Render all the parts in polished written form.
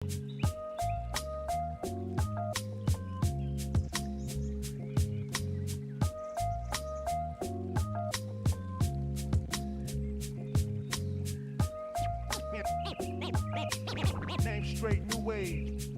Name straight, new age.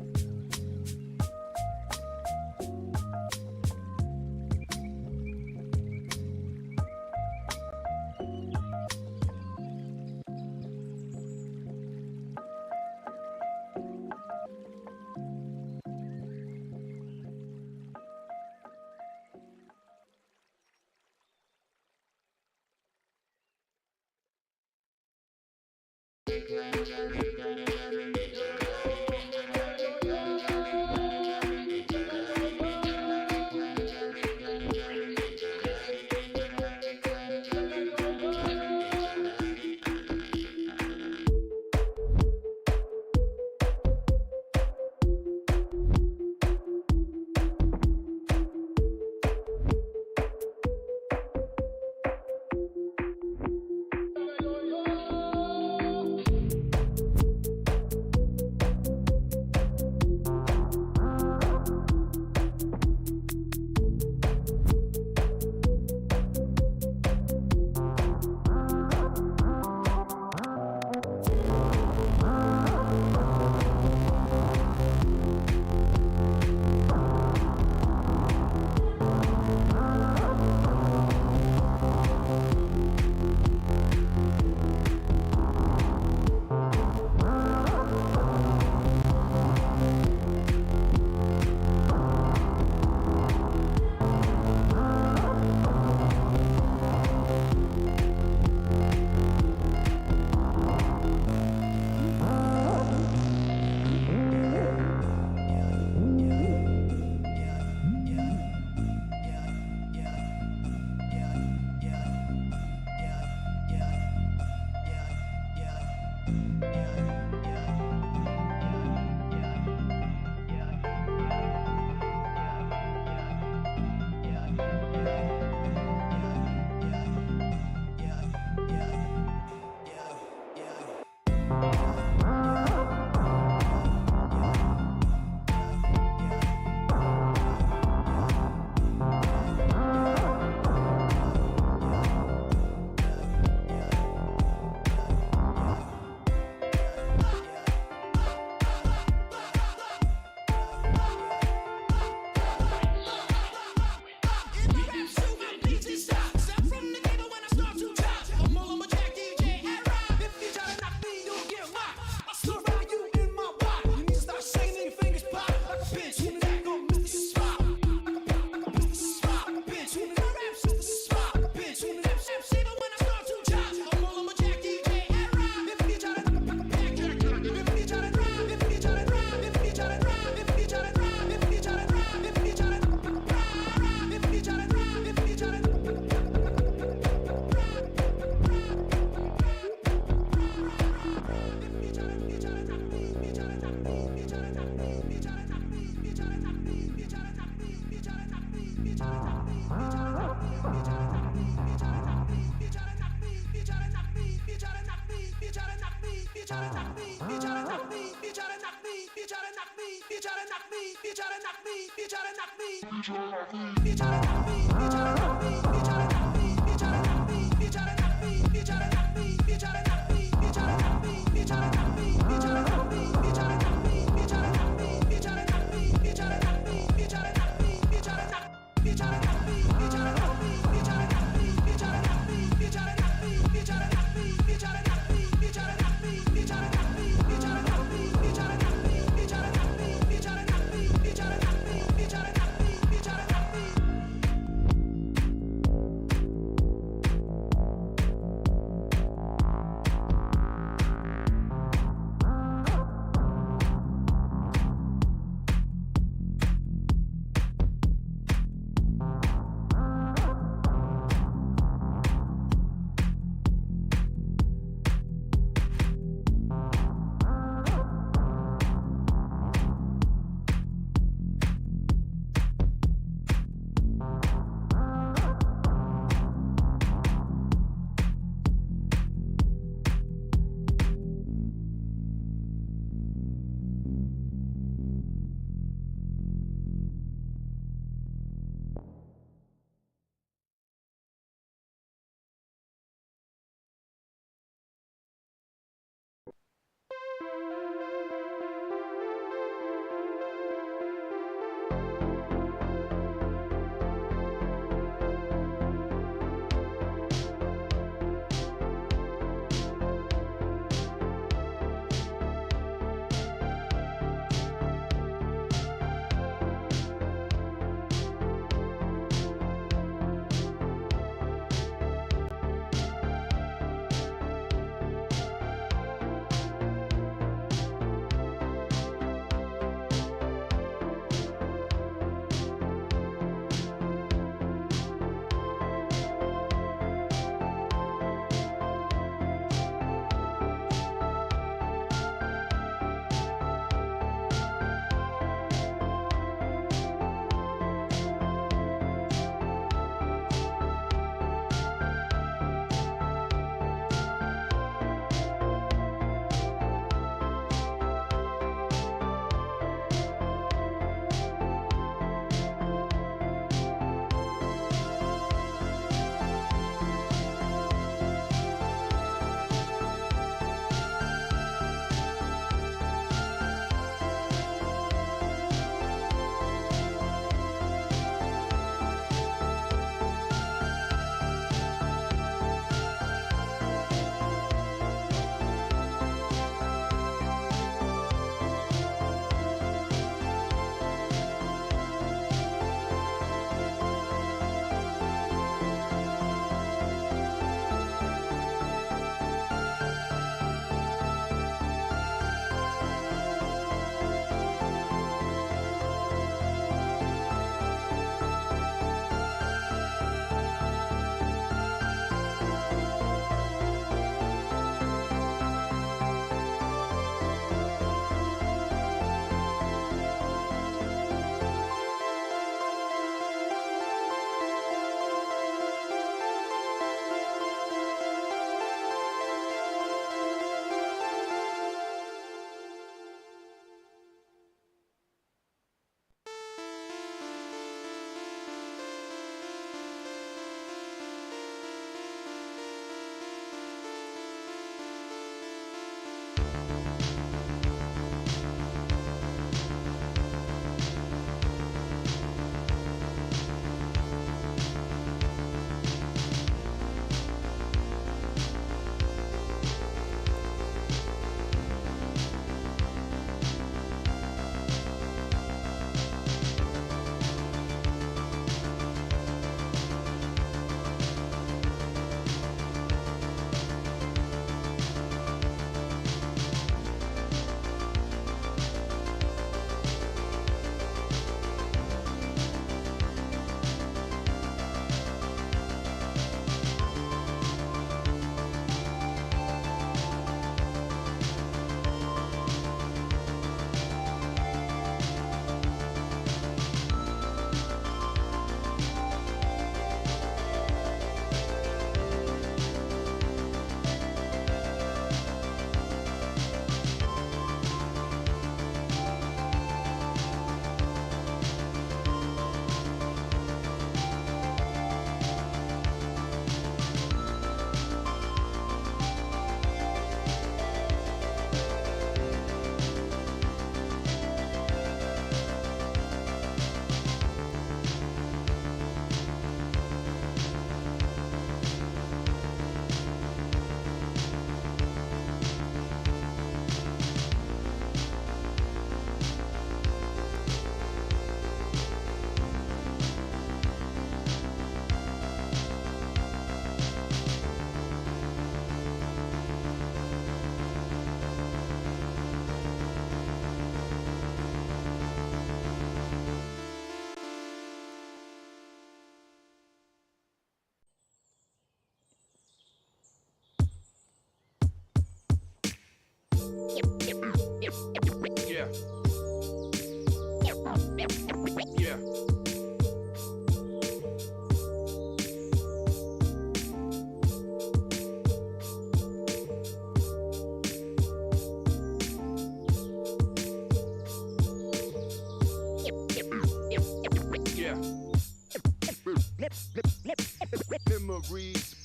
Memories.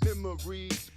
Memories.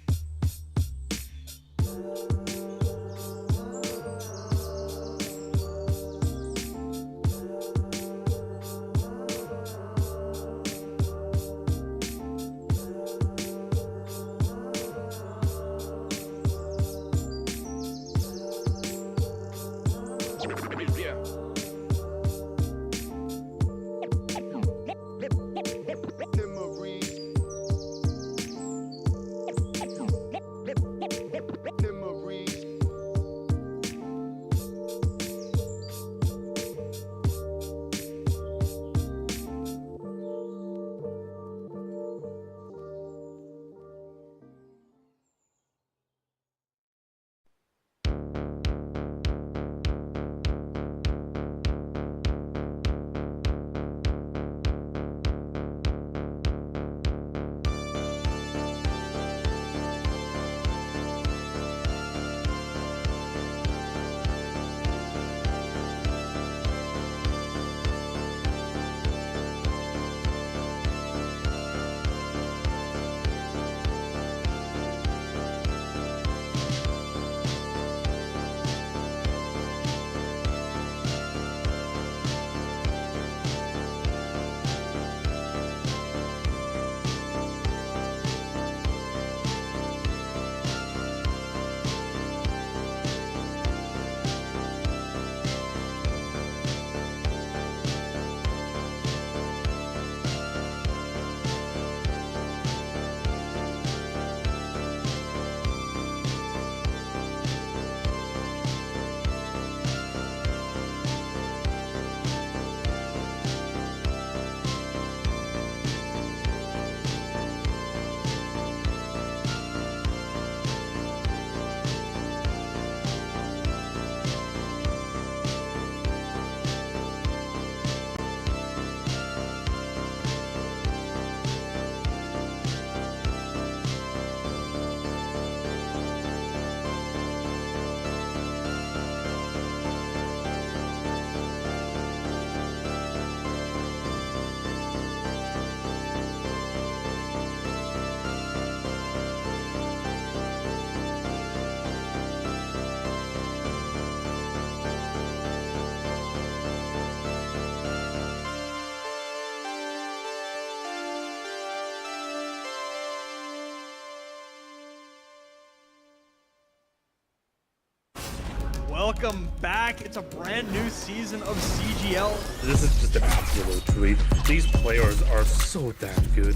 Welcome back. It's a brand new season of CGL. This is just an absolute treat. These players are so damn good.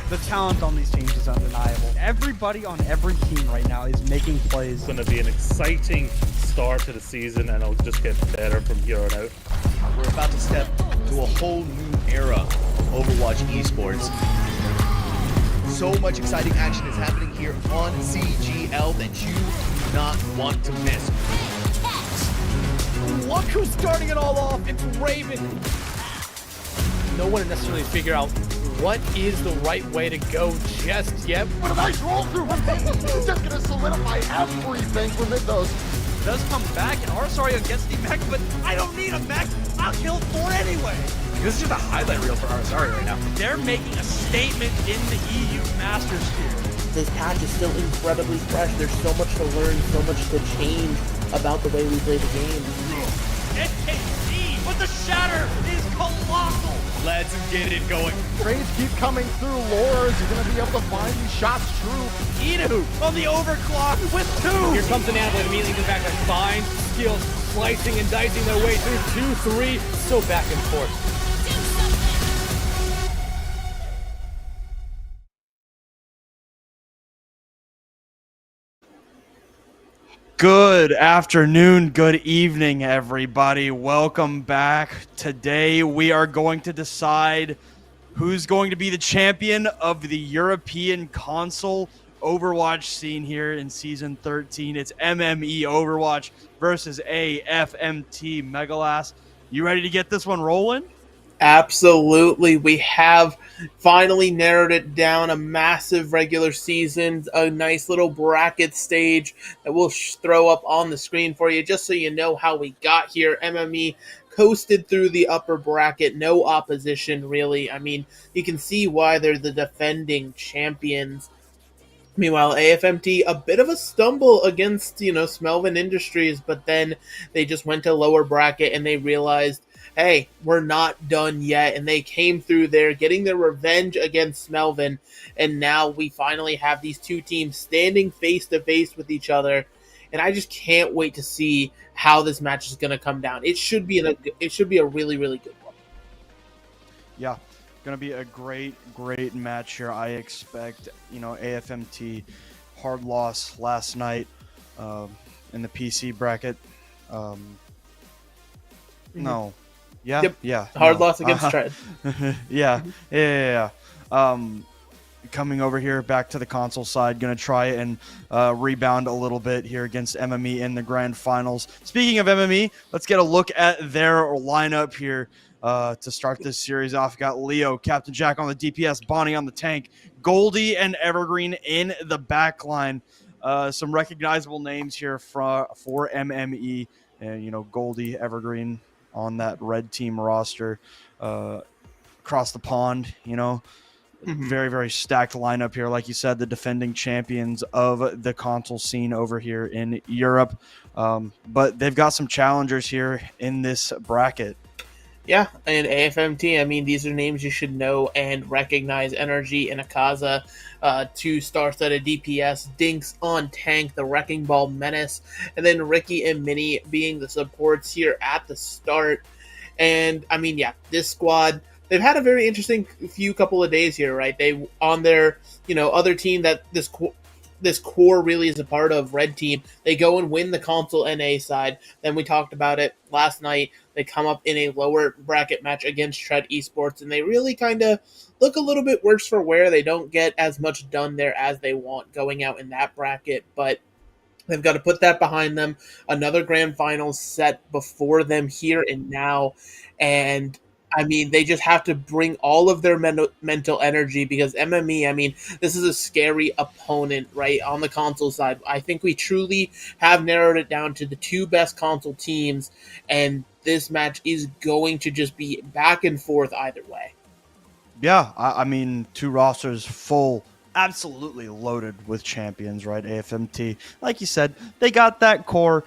The talent on these teams is undeniable. Everybody on every team right now is making plays. It's going to be an exciting start to the season, and it'll just get better from here on out. We're about to step to a whole new era of Overwatch esports. So much exciting action is happening here on CGL that you do not want to miss. Look who's starting it all off. It's Raven. No one necessarily figure out what is the right way to go just yet. What a nice roll through one thing. It's just gonna solidify everything for Mythos. Does come back, and Arsario gets the mech, but I don't need a mech. I'll kill Thor anyway. This is just a highlight reel for Arsario right now. They're making a statement in the EU Masters here. This patch is still incredibly fresh. There's so much to learn, so much to change about the way we play the game. NKC, but the shatter is colossal. Let's get it going. Trades keep coming through. Lores, you're gonna be able to find these shots true. Idu on the overclock with 2. Here comes an athlete immediately goes back to fine skills, slicing and dicing their way through 2-3. So back and forth. Good afternoon, good evening, everybody. Welcome back. Today we are going to decide who's going to be the champion of the European console Overwatch scene here in Season 13. It's MMEOVERWATCH versus AFMT Megalass. You ready to get this one rolling? Absolutely. We have finally narrowed it down. A massive regular season, a nice little bracket stage that we'll throw up on the screen for you just so you know how we got here. MME coasted through the upper bracket, no opposition really. I mean, you can see why they're the defending champions. Meanwhile, AFMT, a bit of a stumble against, Smelvin Industries, but then they just went to lower bracket and they realized, hey, we're not done yet. And they came through there, getting their revenge against Smelvin. And now we finally have these two teams standing face to face with each other. And I just can't wait to see how this match is going to come down. It should be a really, really good one. Yeah. Going to be a great match here. I expect, AFMT hard loss last night in the PC bracket. No. Yeah. Yep. Yeah. Hard no. loss against Tread. Yeah. Coming over here back to the console side, going to try and rebound a little bit here against MME in the grand finals. Speaking of MME, let's get a look at their lineup here. To start this series off, got Leo, Captain Jack on the DPS, Bonnie on the tank, Goldie and Evergreen in the back line. Some recognizable names here for MME, and Goldie, Evergreen on that red team roster. Across the pond, very, very stacked lineup here. Like you said, the defending champions of the console scene over here in Europe. But they've got some challengers here in this bracket. Yeah, and AFMT, I mean, these are names you should know and recognize. Energy and Akaza, 2 star-studded DPS, Dinks on tank, the Wrecking Ball Menace, and then Ricky and Minnie being the supports here at the start. And, I mean, yeah, this squad, they've had a very interesting couple of days here, right? They, on their, other team that this core really is a part of, Red Team, they go and win the console NA side. Then we talked about it last night. They come up in a lower bracket match against Tread Esports, and they really kind of look a little bit worse for wear. They don't get as much done there as they want going out in that bracket, but they've got to put that behind them. Another grand finals set before them here and now, and I mean, they just have to bring all of their mental energy, because MME, I mean, this is a scary opponent, right, on the console side. I think we truly have narrowed it down to the 2 best console teams, and this match is going to just be back and forth either way. Yeah, I mean, 2 rosters full, absolutely loaded with champions, right? AFMT, like you said, they got that core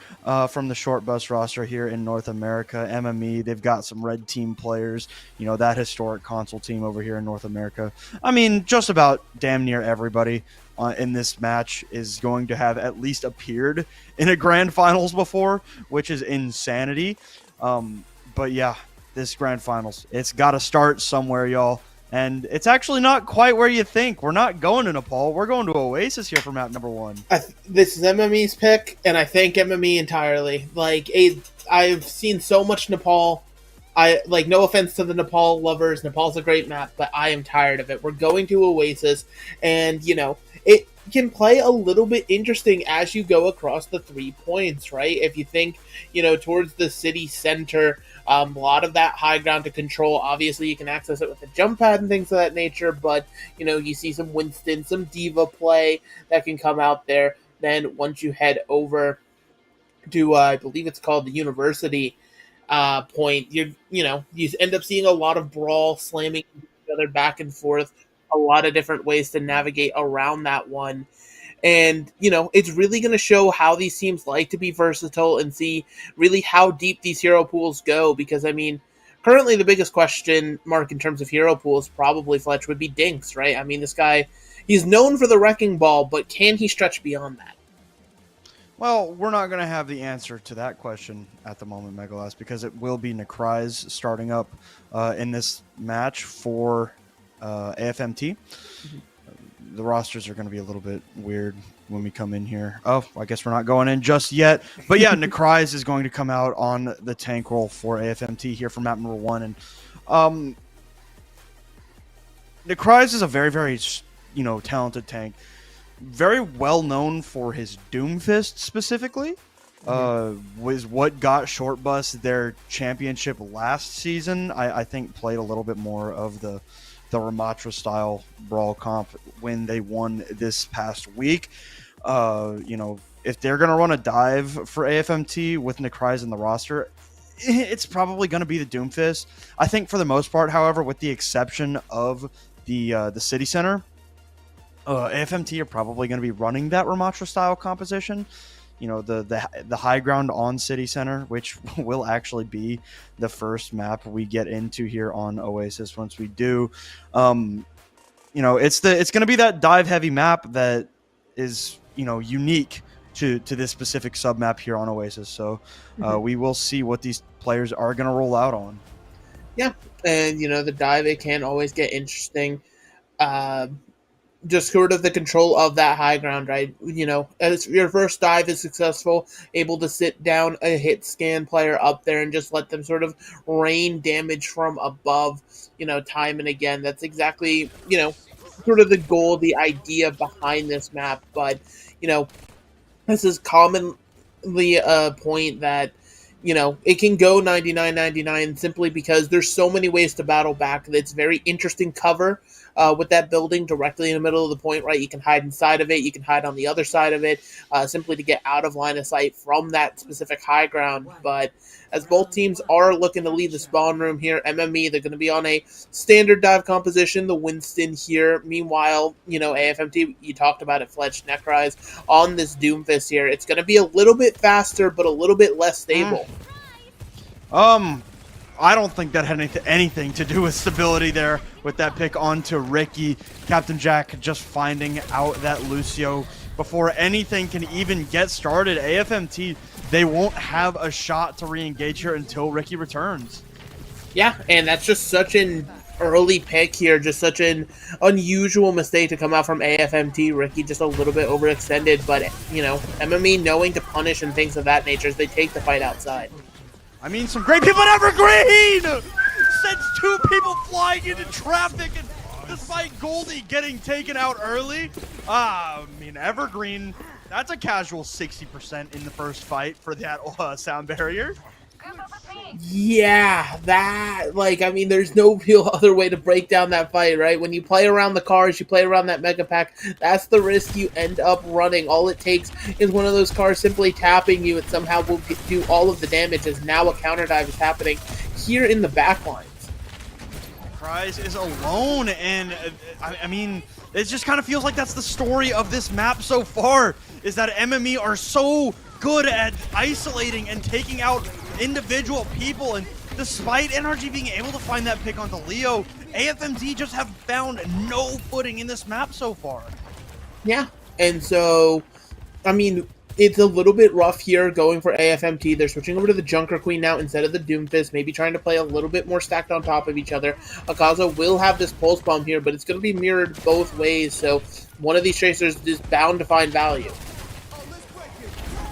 from the short bus roster here in North America. MME, they've got some red team players, that historic console team over here in North America. I mean, just about damn near everybody in this match is going to have at least appeared in a grand finals before, which is insanity. But yeah, this grand finals, it's got to start somewhere, y'all. And it's actually not quite where you think. We're not going to Nepal. We're going to Oasis here for map number 1. This is MME's pick, and I thank MME entirely. I've seen so much Nepal. No offense to the Nepal lovers. Nepal's a great map, but I am tired of it. We're going to Oasis, and, it can play a little bit interesting as you go across the 3 points, right? If you think, towards the city center, a lot of that high ground to control. Obviously, you can access it with the jump pad and things of that nature, but, you see some Winston, some Diva play that can come out there. Then once you head over to, I believe it's called the University point, you end up seeing a lot of brawl, slamming each other back and forth, a lot of different ways to navigate around that one. And, it's really going to show how these teams like to be versatile and see really how deep these hero pools go. Because, I mean, currently the biggest question mark in terms of hero pools, probably Fletch, would be Dinks, right? I mean, this guy, he's known for the Wrecking Ball, but can he stretch beyond that? Well, we're not going to have the answer to that question at the moment, Megalass, because it will be Necryze starting up in this match for AFMT. Mm-hmm. The rosters are going to be a little bit weird when we come in here. Oh, I guess we're not going in just yet. But yeah, Necryze is going to come out on the tank role for AFMT here for map number 1. And Necryze is a very, very, talented tank. Very well known for his Doomfist specifically. Was what got Short Bus their championship last season. I think played a little bit more of the Ramatra style brawl comp when they won this past week. If they're going to run a dive for AFMT with Necryze in the roster, it's probably going to be the Doomfist. I think for the most part, however, with the exception of the City Center, AFMT are probably going to be running that Ramatra style composition. You know, the high ground on City Center, which will actually be the first map we get into here on Oasis once we do. You know, it's going to be that dive heavy map that is, you know, unique to this specific sub map here on Oasis. So we will see what these players are going to roll out on. Yeah, and you know, the dive, it can always get interesting. Just sort of the control of that high ground, right? You know, as your first dive is successful, able to sit down a hit scan player up there and just let them sort of rain damage from above, you know, time and again. That's exactly, you know, sort of the goal, the idea behind this map. But, you know, this is commonly a point that, you know, it can go 99-99 simply because there's so many ways to battle back. It's very interesting cover with that building directly in the middle of the point, right? You can hide inside of it. You can hide on the other side of it simply to get out of line of sight from that specific high ground. But as both teams are looking to leave the spawn room here, MME, they're going to be on a standard dive composition, the Winston here. Meanwhile, you know, AFMT, you talked about it, Fletch, Necrise, on this Doomfist here. It's going to be a little bit faster, but a little bit less stable. I don't think that had anything to do with stability there with that pick onto Ricky. Captain Jack just finding out that Lucio, before anything can even get started, AFMT, they won't have a shot to re-engage here until Ricky returns. Yeah, and that's just such an early pick here, just such an unusual mistake to come out from AFMT. Ricky just a little bit overextended, but, you know, MME knowing to punish and things of that nature as they take the fight outside. I mean, some great people at Evergreen! Sends 2 people flying into traffic, and despite Goldie getting taken out early, I mean, Evergreen, that's a casual 60% in the first fight for that sound barrier. Yeah, that, like, I mean, there's no real other way to break down that fight, right? When you play around the cars, you play around that Mega Pack, that's the risk you end up running. All it takes is one of those cars simply tapping you, and somehow will do all of the damage, as now a counter dive is happening here in the backlines. Prize is alone, and I mean, it just kind of feels like that's the story of this map so far, is that MME are so good at isolating and taking out individual people, and despite NRG being able to find that pick onto Leo, AFMT just have found no footing in this map so far. Yeah, and so, I mean, it's a little bit rough here going for AFMT. They're switching over to the Junker Queen now instead of the Doomfist, maybe trying to play a little bit more stacked on top of each other. Akaza will have this Pulse Bomb here, but it's going to be mirrored both ways, so one of these Tracers is bound to find value.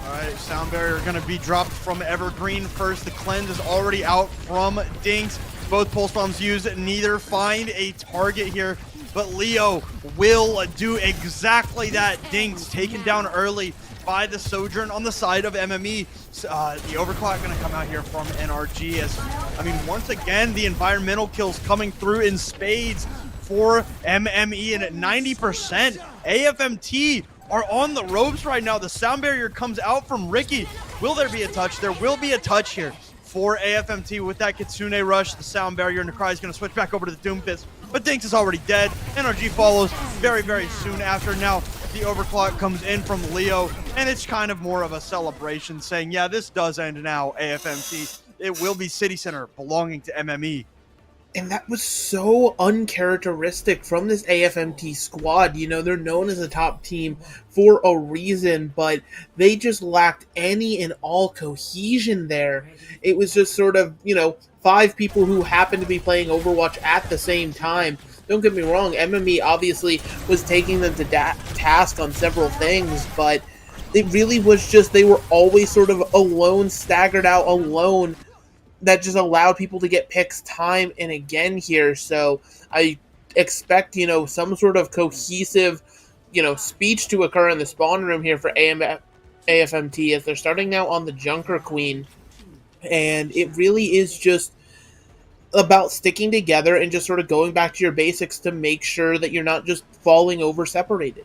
Alright, sound barrier going to be dropped from Evergreen first. The cleanse is already out from Dinks. Both pulse bombs used, neither find a target here, but Leo will do exactly that. Dinks taken down early by the Sojourn on the side of MME. The overclock going to come out here from NRG, as, I mean, once again, the environmental kills coming through in spades for MME, and at 90%, AFMT are on the ropes right now. The sound barrier comes out from Ricky. Will there be a touch? There will be a touch here for AFMT with that Kitsune rush. The sound barrier, Necrai is going to switch back over to the Doomfist, but Dinks is already dead. NRG follows very, very soon after. Now the overclock comes in from Leo, and it's kind of more of a celebration, saying, yeah, this does end now, AFMT. It will be City Center belonging to MME. And that was so uncharacteristic from this AFMT squad. You know, they're known as a top team for a reason, but they just lacked any and all cohesion there. It was just sort of, you know, 5 people who happened to be playing Overwatch at the same time. Don't get me wrong, MME obviously was taking them to task on several things, but it really was just they were always sort of alone, staggered out alone. That just allowed people to get picks time and again here. So I expect, you know, some sort of cohesive, you know, speech to occur in the spawn room here for AFMT, as they're starting now on the Junker Queen. And it really is just about sticking together and just sort of going back to your basics to make sure that you're not just falling over separated.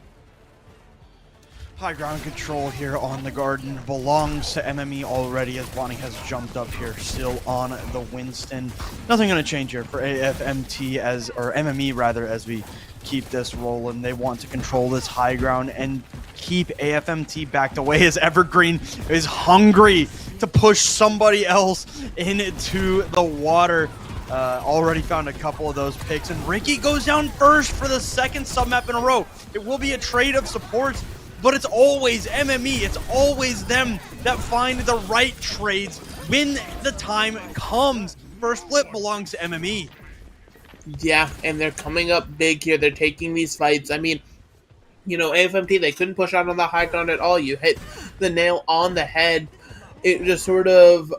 High ground control here on the Garden belongs to MME already, as Bonnie has jumped up here, still on the Winston. Nothing going to change here for AFMT or MME rather, as we keep this rolling. They want to control this high ground and keep AFMT backed away, as Evergreen is hungry to push somebody else into the water. Already found a couple of those picks, and Ricky goes down first for the second submap in a row. It will be a trade of supports, but it's always MME. It's always them that find the right trades when the time comes. First split belongs to MME. Yeah, and they're coming up big here. They're taking these fights. I mean, you know, AFMT, they couldn't push out on the high ground at all. You hit the nail on the head. It just sort of,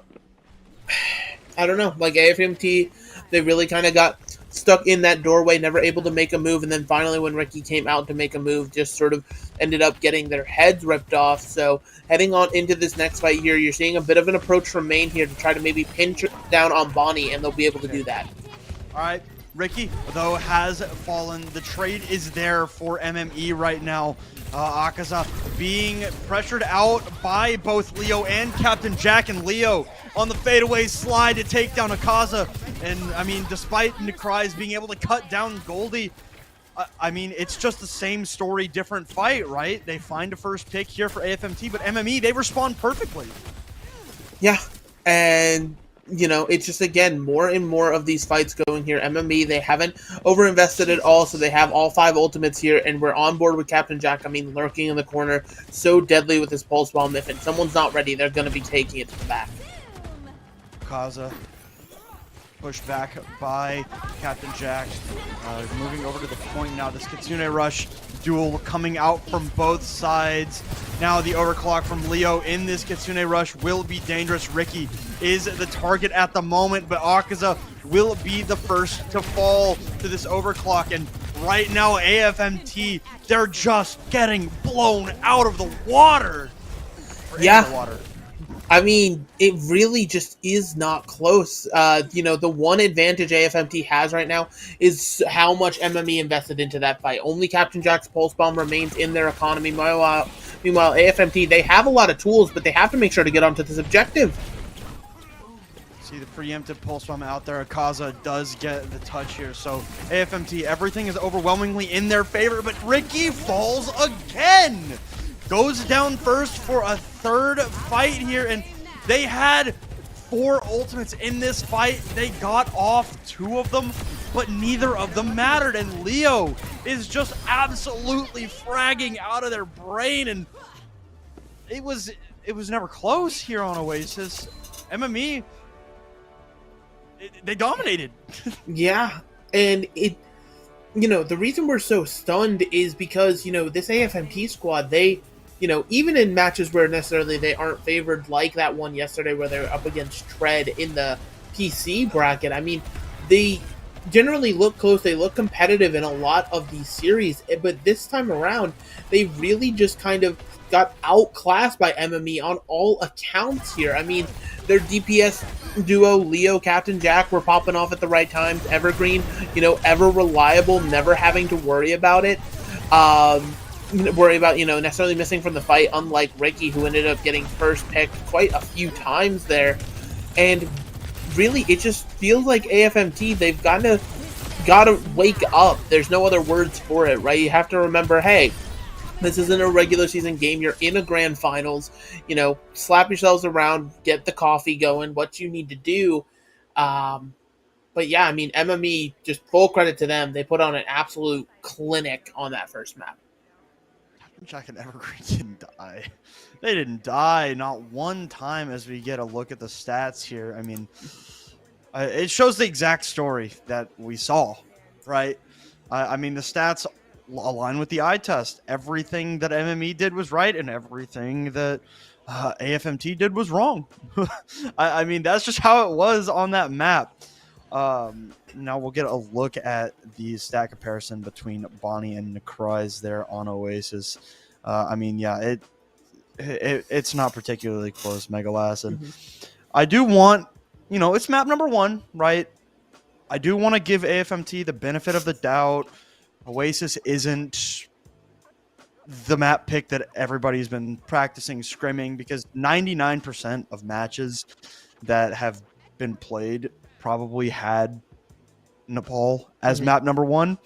I don't know, like AFMT, they really kind of got stuck in that doorway, never able to make a move, and then finally when Ricky came out to make a move, just sort of ended up getting their heads ripped off. So heading on into this next fight here, you're seeing a bit of an approach from Main here to try to maybe pinch down on Bonnie, and they'll be able to do that. All right, Ricky, though, has fallen. The trade is there for MME right now. Akaza being pressured out by both Leo and Captain Jack, and Leo on the fadeaway slide to take down Akaza. And, I mean, despite Necry's being able to cut down Goldie, I mean, it's just the same story, different fight, right? They find a first pick here for AFMT, but MME, they respond perfectly. Yeah, and you know, it's just, again, more and more of these fights going here. MME, they haven't overinvested at all, so they have all 5 ultimates here, and we're on board with Captain Jack. I mean, lurking in the corner, so deadly with his pulse bomb. If someone's not ready, they're going to be taking it to the back. Kaza pushed back by Captain Jack. Moving over to the point now. This Kitsune Rush duel coming out from both sides. Now the overclock from Leo in this Kitsune Rush will be dangerous. Ricky is the target at the moment, but Akaza will be the first to fall to this overclock. And right now, AFMT, they're just getting blown out of the water. Yeah. I mean, it really just is not close. You know, the one advantage AFMT has right now is how much MME invested into that fight. Only Captain Jack's Pulse Bomb remains in their economy. Meanwhile, AFMT, they have a lot of tools, but they have to make sure to get onto this objective. See the preemptive Pulse Bomb out there. Akaza does get the touch here. So AFMT, everything is overwhelmingly in their favor, but Ricky falls again. Goes down first for a third fight here, and they had 4 ultimates in this fight. They got off 2 of them, but neither of them mattered, and Leo is just absolutely fragging out of their brain, and it was never close here on Oasis. MME, they dominated. Yeah, and it, you know, the reason we're so stunned is because, you know, this AFMT squad, they, you know, even in matches where necessarily they aren't favored, like that one yesterday where they're up against Tread in the PC bracket, I mean, they generally look close, they look competitive in a lot of these series, but this time around, they really just kind of got outclassed by MME on all accounts here. I mean, their DPS duo, Leo, Captain Jack, were popping off at the right times. Evergreen, you know, ever reliable, never having to worry about it. Worry about, you know, necessarily missing from the fight, unlike Ricky, who ended up getting first picked quite a few times there. And really, it just feels like AFMT, they've gotta wake up. There's no other words for it, right? You have to remember, hey, this isn't a regular season game. You're in a grand finals. You know, slap yourselves around, get the coffee going, what you need to do. But yeah, I mean, MME, just full credit to them. They put on an absolute clinic on that first map. Jack and Evergreen didn't die. They didn't die not one time as we get a look at the stats here. I mean, it shows the exact story that we saw, right? I mean, the stats align with the eye test. Everything that MME did was right, and everything that AFMT did was wrong. I mean, that's just how it was on that map. Now we'll get a look at the stat comparison between Bonnie and Necry's there on Oasis. I mean, yeah, it's not particularly close, Megalass, and I do want, you know, it's map number 1, right? I do want to give AFMT the benefit of the doubt. Oasis isn't the map pick that everybody's been practicing scrimming, because 99% of matches that have been played probably had Nepal as map number 1.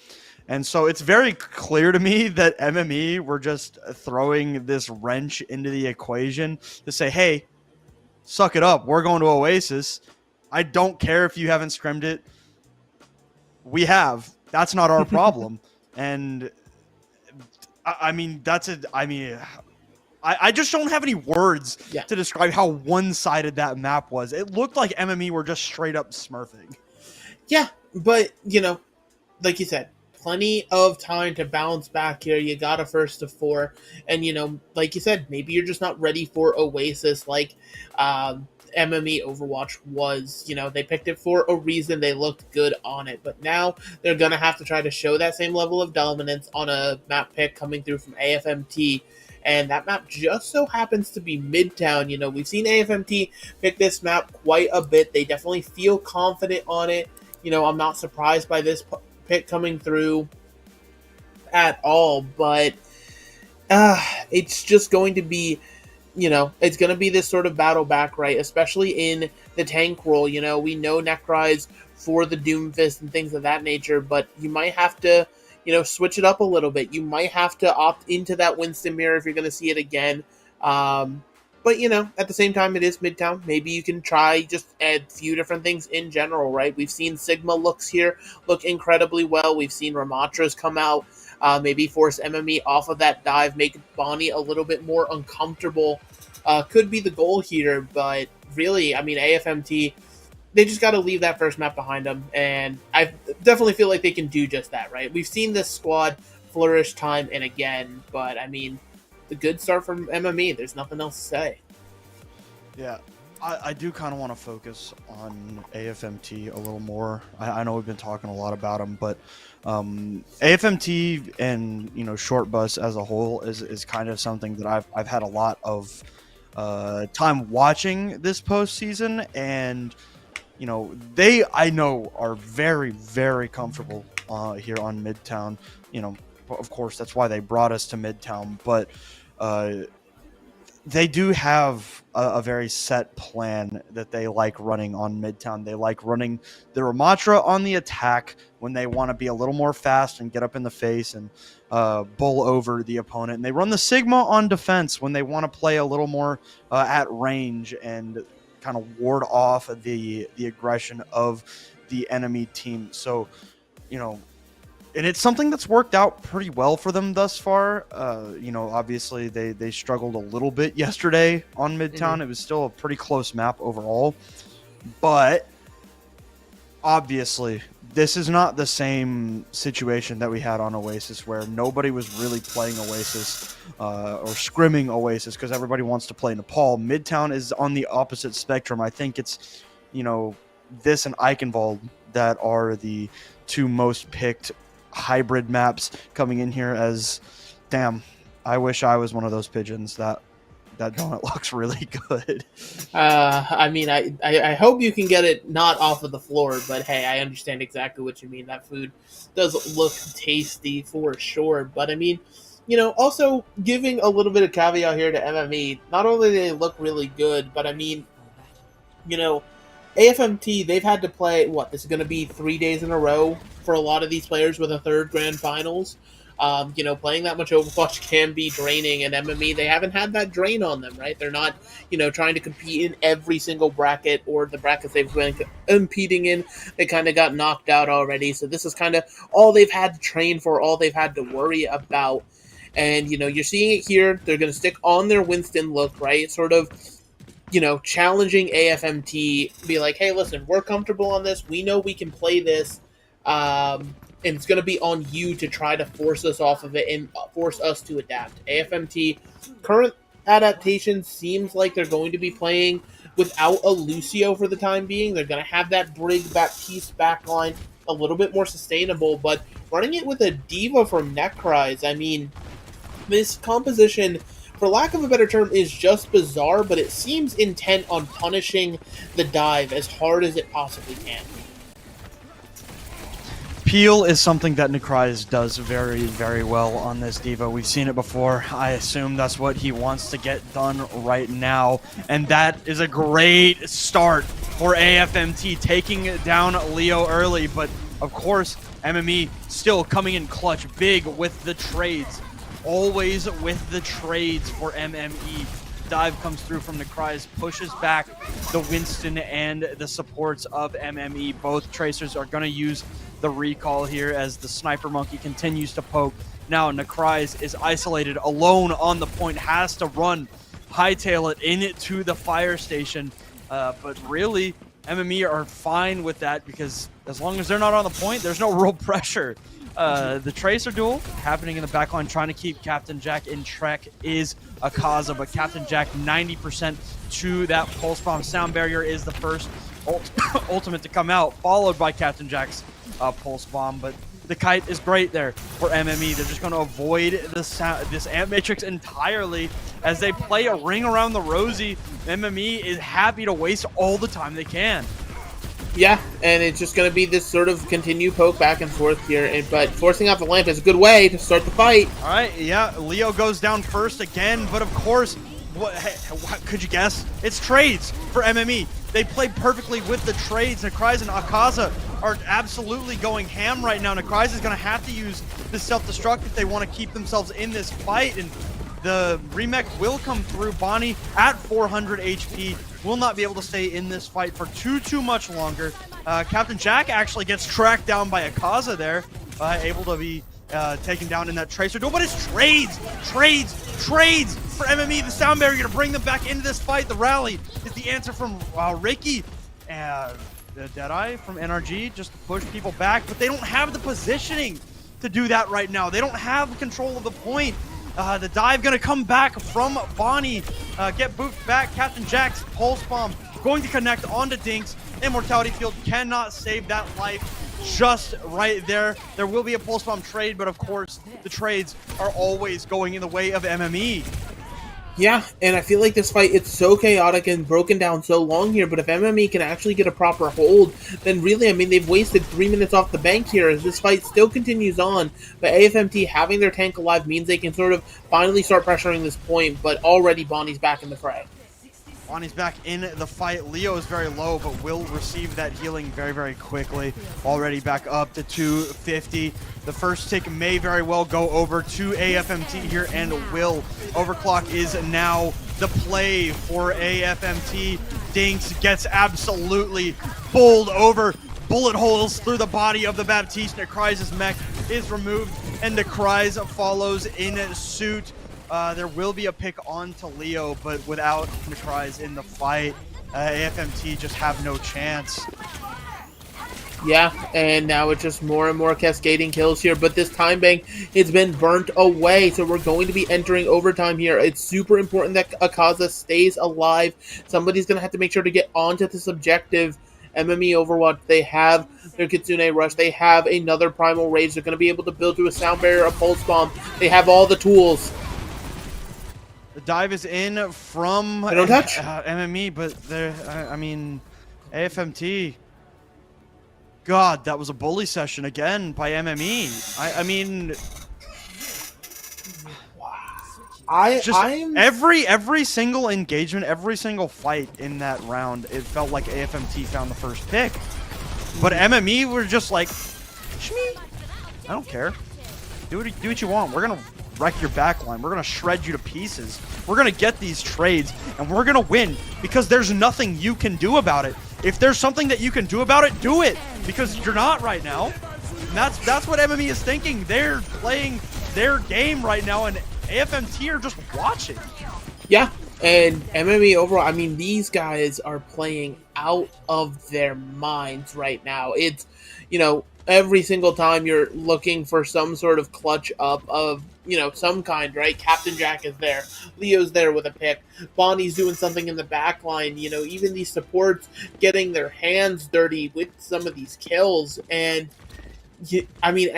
And so it's very clear to me that MME were just throwing this wrench into the equation to say, hey, suck it up. We're going to Oasis. I don't care if you haven't scrimmed it. We have. That's not our problem. And I mean, I just don't have any words to describe how one-sided that map was. It looked like MME were just straight up smurfing. Yeah, but, you know, like you said, plenty of time to bounce back here. You got a first to 4. And, you know, like you said, maybe you're just not ready for Oasis like MMEOverwatch was. You know, they picked it for a reason. They looked good on it. But now they're going to have to try to show that same level of dominance on a map pick coming through from AFMT. And that map just so happens to be Midtown. You know, we've seen AFMT pick this map quite a bit. They definitely feel confident on it. You know, I'm not surprised by this pick coming through at all, but it's just going to be, you know, it's going to be this sort of battle back, right? Especially in the tank role. You know, we know Necry's for the Doomfist and things of that nature, but you might have to, you know, switch it up a little bit. You might have to opt into that Winston mirror if you're going to see it again. But, you know, at the same time, it is Midtown. Maybe you can try just a few different things in general, right? We've seen Sigma looks here look incredibly well. We've seen Ramatras come out, maybe force MME off of that dive, make Bonnie a little bit more uncomfortable. Could be the goal here, but really, I mean, AFMT, they just got to leave that first map behind them, and I definitely feel like they can do just that, right? We've seen this squad flourish time and again, but, I mean, the good start from MME. There's nothing else to say. Yeah, I do kind of want to focus on AFMT a little more. I know we've been talking a lot about them, but AFMT and, you know, Short Bus as a whole is kind of something that I've had a lot of time watching this postseason, and you know, I know are very, very comfortable here on Midtown. You know, of course, that's why they brought us to Midtown, but they do have a very set plan that they like running on Midtown. They like running the Ramatra on the attack when they want to be a little more fast and get up in the face and bull over the opponent. And they run the Sigma on defense when they want to play a little more at range and kind of ward off the aggression of the enemy team. So, you know, and it's something that's worked out pretty well for them thus far. You know, obviously they struggled a little bit yesterday on Midtown. It was still a pretty close map overall, but obviously this is not the same situation that we had on Oasis, where nobody was really playing Oasis or scrimming Oasis because everybody wants to play Nepal. Midtown is on the opposite spectrum. I think it's, you know, this and Eichenwald that are the two most picked hybrid maps coming in here. As damn, I wish I was one of those pigeons. That donut looks really good. I mean, I hope you can get it not off of the floor, but hey, I understand exactly what you mean. That food does look tasty for sure, but I mean, you know, also giving a little bit of caveat here to MME, not only do they look really good, but I mean, you know, AFMT, they've had to play, this is going to be 3 days in a row for a lot of these players with a third grand finals. You know, playing that much Overwatch can be draining, and MME, they haven't had that drain on them, right? They're not, you know, trying to compete in every single bracket, or the brackets they've been competing in, they kind of got knocked out already. So this is kind of all they've had to train for, all they've had to worry about. And, you know, you're seeing it here. They're going to stick on their Winston look, right? Sort of, you know, challenging AFMT, be like, hey, listen, we're comfortable on this. We know we can play this. And it's going to be on you to try to force us off of it and force us to adapt. AFMT, current adaptation seems like they're going to be playing without a Lucio for the time being. They're going to have that Brig Baptiste backline a little bit more sustainable, but running it with a Diva from Necry's, I mean, this composition, for lack of a better term, is just bizarre, but it seems intent on punishing the dive as hard as it possibly can. Peel is something that Necryze does very, very well on this Diva. We've seen it before. I assume that's what he wants to get done right now. And that is a great start for AFMT, taking down Leo early. But, of course, MME still coming in clutch big with the trades. Always with the trades for MME. Dive comes through from Necryze, pushes back the Winston and the supports of MME. Both Tracers are going to use the recall here as the Sniper Monkey continues to poke. Now Necryze is isolated, alone on the point, has to run, hightail it into the fire station. But really, MME are fine with that because as long as they're not on the point, there's no real pressure. The Tracer duel happening in the backline, trying to keep Captain Jack in check is Akaza, but Captain Jack 90% to that Pulse Bomb. Sound Barrier is the first ultimate to come out, followed by Captain Jack's Pulse Bomb, but the kite is great there for MME. They're just going to avoid this Amp Matrix entirely as they play a ring around the Rosie. MME is happy to waste all the time they can. Yeah, and it's just going to be this sort of continued poke back and forth here, but forcing out the lamp is a good way to start the fight. All right, yeah, Leo goes down first again, but of course, what could you guess? It's trades for MME. They played perfectly with the trades. Necryze and Akaza are absolutely going ham right now. Necryze is going to have to use the self-destruct if they want to keep themselves in this fight, and the remake will come through. Bonnie at 400 HP will not be able to stay in this fight for too much longer. Captain Jack actually gets tracked down by Akaza there, able to be taken down in that Tracer duel. But it's trades for MME. The Sound Barrier to bring them back into this fight. The rally is the answer from Ricky. The Deadeye from NRG just push people back, but they don't have the positioning to do that right now. They don't have control of the point. The dive going to come back from Bonnie. Get booped back. Captain Jack's Pulse Bomb going to connect onto Dinks. Immortality Field cannot save that life just right there. There will be a Pulse Bomb trade, but of course, the trades are always going in the way of MME. Yeah, and I feel like this fight, it's so chaotic and broken down so long here, but if MME can actually get a proper hold, then really, I mean, they've wasted 3 minutes off the bank here as this fight still continues on, but AFMT having their tank alive means they can sort of finally start pressuring this point, but already Bonnie's back in the fray. Bonnie's back in the fight. Leo is very low, but will receive that healing very quickly. Already back up to 250. The first tick may very well go over to AFMT here, and will. Overclock is now the play for AFMT. Dinks gets absolutely bowled over. Bullet holes through the body of the Baptiste. Necryze's mech is removed, and Necryze follows in suit. There will be a pick on to Leo, but without Necryze in the fight, AFMT just have no chance. Yeah, and now it's just more and more cascading kills here, but this time bank, it's been burnt away, so we're going to be entering overtime here. It's super important that Akaza stays alive. Somebody's going to have to make sure to get onto this objective. MMEOVERWATCH, they have their Kitsune Rush, they have another Primal Rage, they're going to be able to build through a Sound Barrier, a Pulse Bomb, they have all the tools. The dive is in from They don't touch. MME, but I mean, AFMT. God, that was a bully session again by MME. I mean, every single engagement, every single fight in that round, it felt like AFMT found the first pick. But MME were just like, Shmee, I don't care. Do what you want. We're gonna wreck your backline. We're gonna shred you to pieces. We're gonna get these trades, and we're gonna win because there's nothing you can do about it. If there's something that you can do about it, do it, because you're not right now. And that's what MME is thinking. They're playing their game right now, and AFMT are just watching. Yeah, and MME overall, I mean, these guys are playing out of their minds right now. It's, you know, every single time you're looking for some sort of clutch up of, you know, some kind, right? Captain Jack is there. Leo's there with a pick. Bonnie's doing something in the back line. You know, even these supports getting their hands dirty with some of these kills. And, I mean,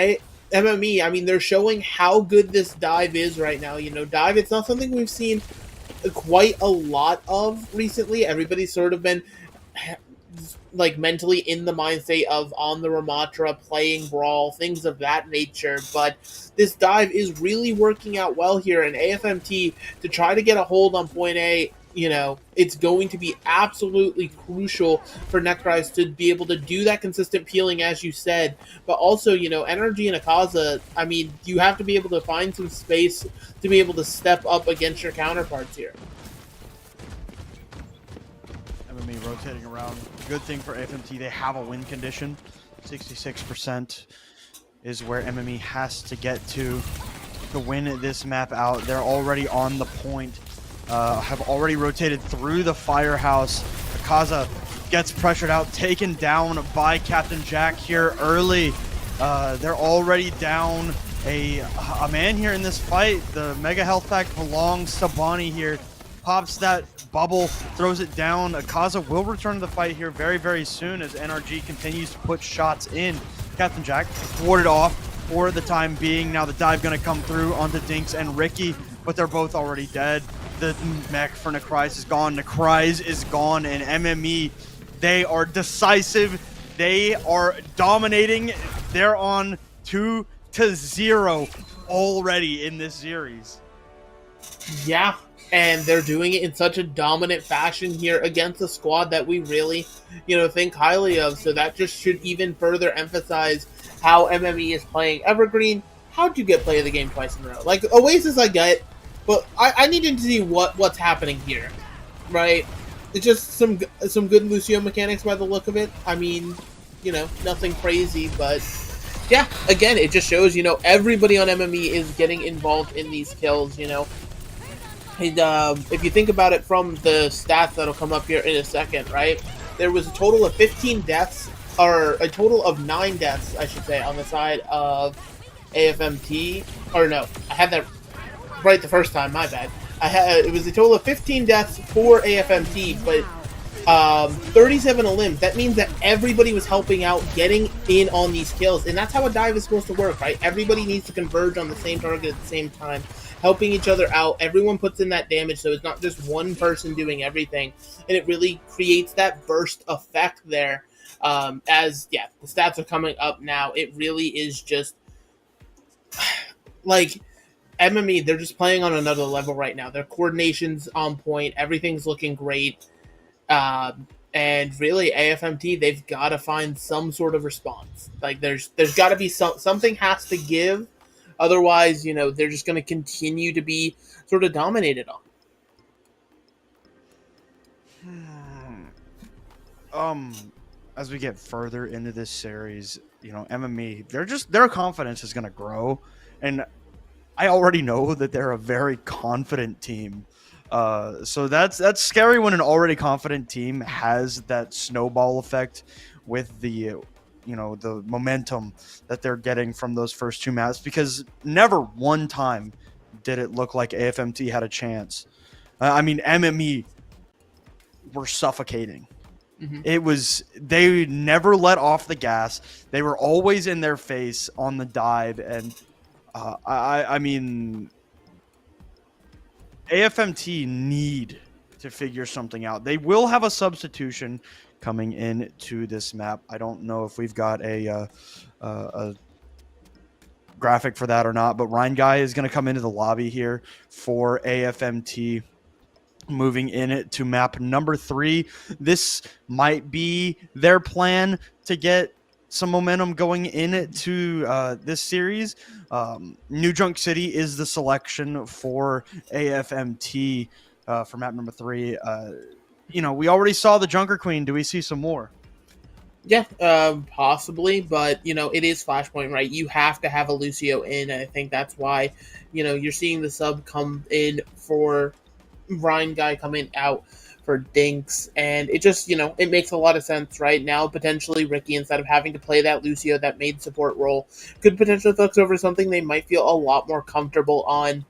MME, I mean, they're showing how good this dive is right now. You know, dive, it's not something we've seen quite a lot of recently. Everybody's sort of been like mentally in the mind state of on the Ramatra, playing Brawl, things of that nature. But this dive is really working out well here, and AFMT, to try to get a hold on point A, you know, it's going to be absolutely crucial for Necrise to be able to do that consistent peeling, as you said. But also, you know, Energy and Akaza, I mean, you have to be able to find some space to be able to step up against your counterparts here. MME rotating around. Good thing for AFMT, they have a win condition. 66% is where MME has to get to win this map out. They're already on the point. Have already rotated through the firehouse. Akaza gets pressured out, taken down by Captain Jack here early. They're already down a man here in this fight. The mega health pack belongs to Bonnie here. Pops that bubble, throws it down. Akaza will return to the fight here very, very soon as NRG continues to put shots in. Captain Jack warded off for the time being. Now the dive going to come through onto Dinks and Ricky, but they're both already dead. The mech for Necrise is gone. Necrise is gone, and MME, they are decisive. They are dominating. They're on 2-0 already in this series. Yeah, and they're doing it in such a dominant fashion here against a squad that we really, you know, think highly of. So that just should even further emphasize how MME is playing. Evergreen, how'd you get play of the game twice in a row? Like, Oasis I get, but I needed to see what's happening here, right? It's just some good Lucio mechanics by the look of it. I mean, you know, nothing crazy, but yeah, again, it just shows, you know, everybody on MME is getting involved in these kills, you know. And if you think about it from the stats that'll come up here in a second, right? There was a total of 15 deaths, or a total of 9 deaths, I should say, on the side of AFMT. Or no, I had that right the first time, my bad. It was a total of 15 deaths for AFMT, but 37 limbs. That means that everybody was helping out, getting in on these kills, and that's how a dive is supposed to work, right? Everybody needs to converge on the same target at the same time, helping each other out. Everyone puts in that damage, so it's not just one person doing everything, and it really creates that burst effect there. As yeah, the stats are coming up now, it really is just like MME, they're just playing on another level right now. Their coordination's on point, everything's looking great. And really, AFMT, they've got to find some sort of response. Like, there's got to be something has to give. Otherwise, you know, they're just going to continue to be sort of dominated on. As we get further into this series, you know, MME, their confidence is going to grow, and I already know that they're a very confident team. So that's scary when an already confident team has that snowball effect with the, you know, the momentum that they're getting from those first 2 maps, because never one time did it look like AFMT had a chance. I mean, MME were suffocating. Mm-hmm. They never let off the gas. They were always in their face on the dive, and I mean, AFMT need to figure something out. They will have a substitution coming in to this map. I don't know if we've got a graphic for that or not, but Ryan Guy is going to come into the lobby here for AFMT, moving in to map number 3. This might be their plan to get some momentum going into this series. New Junk City is the selection for AFMT for map number 3. You know, we already saw the Junker Queen. Do we see some more? Yeah, possibly, but, you know, it is Flashpoint, right? You have to have a Lucio in, and I think that's why, you know, you're seeing the sub come in for Ryan Guy coming out for Dinks, and it just, you know, it makes a lot of sense right now. Potentially Ricky, instead of having to play that Lucio, that main support role, could potentially flex over something they might feel a lot more comfortable on,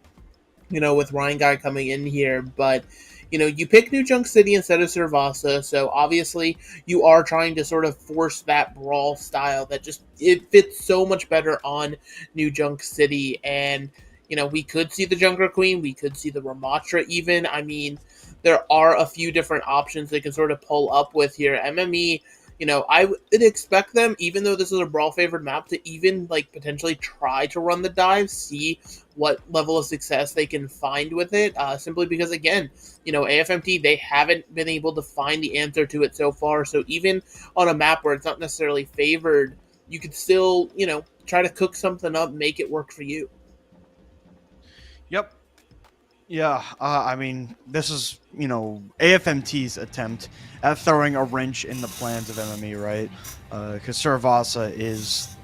you know, with Ryan Guy coming in here. But, you know, you pick New Junk City instead of Servasa, so obviously you are trying to sort of force that brawl style that just, it fits so much better on New Junk City. And, you know, we could see the Junker Queen, we could see the Ramatra even. I mean, there are a few different options they can sort of pull up with here. MME, you know, I would expect them, even though this is a brawl favored map, to even like potentially try to run the dive, see what level of success they can find with it. Simply because, again, you know, AFMT, they haven't been able to find the answer to it so far. So even on a map where it's not necessarily favored, you could still, you know, try to cook something up, make it work for you. Yep. Yeah, I mean, this is, you know, AFMT's attempt at throwing a wrench in the plans of MME, right? Because Saravasa is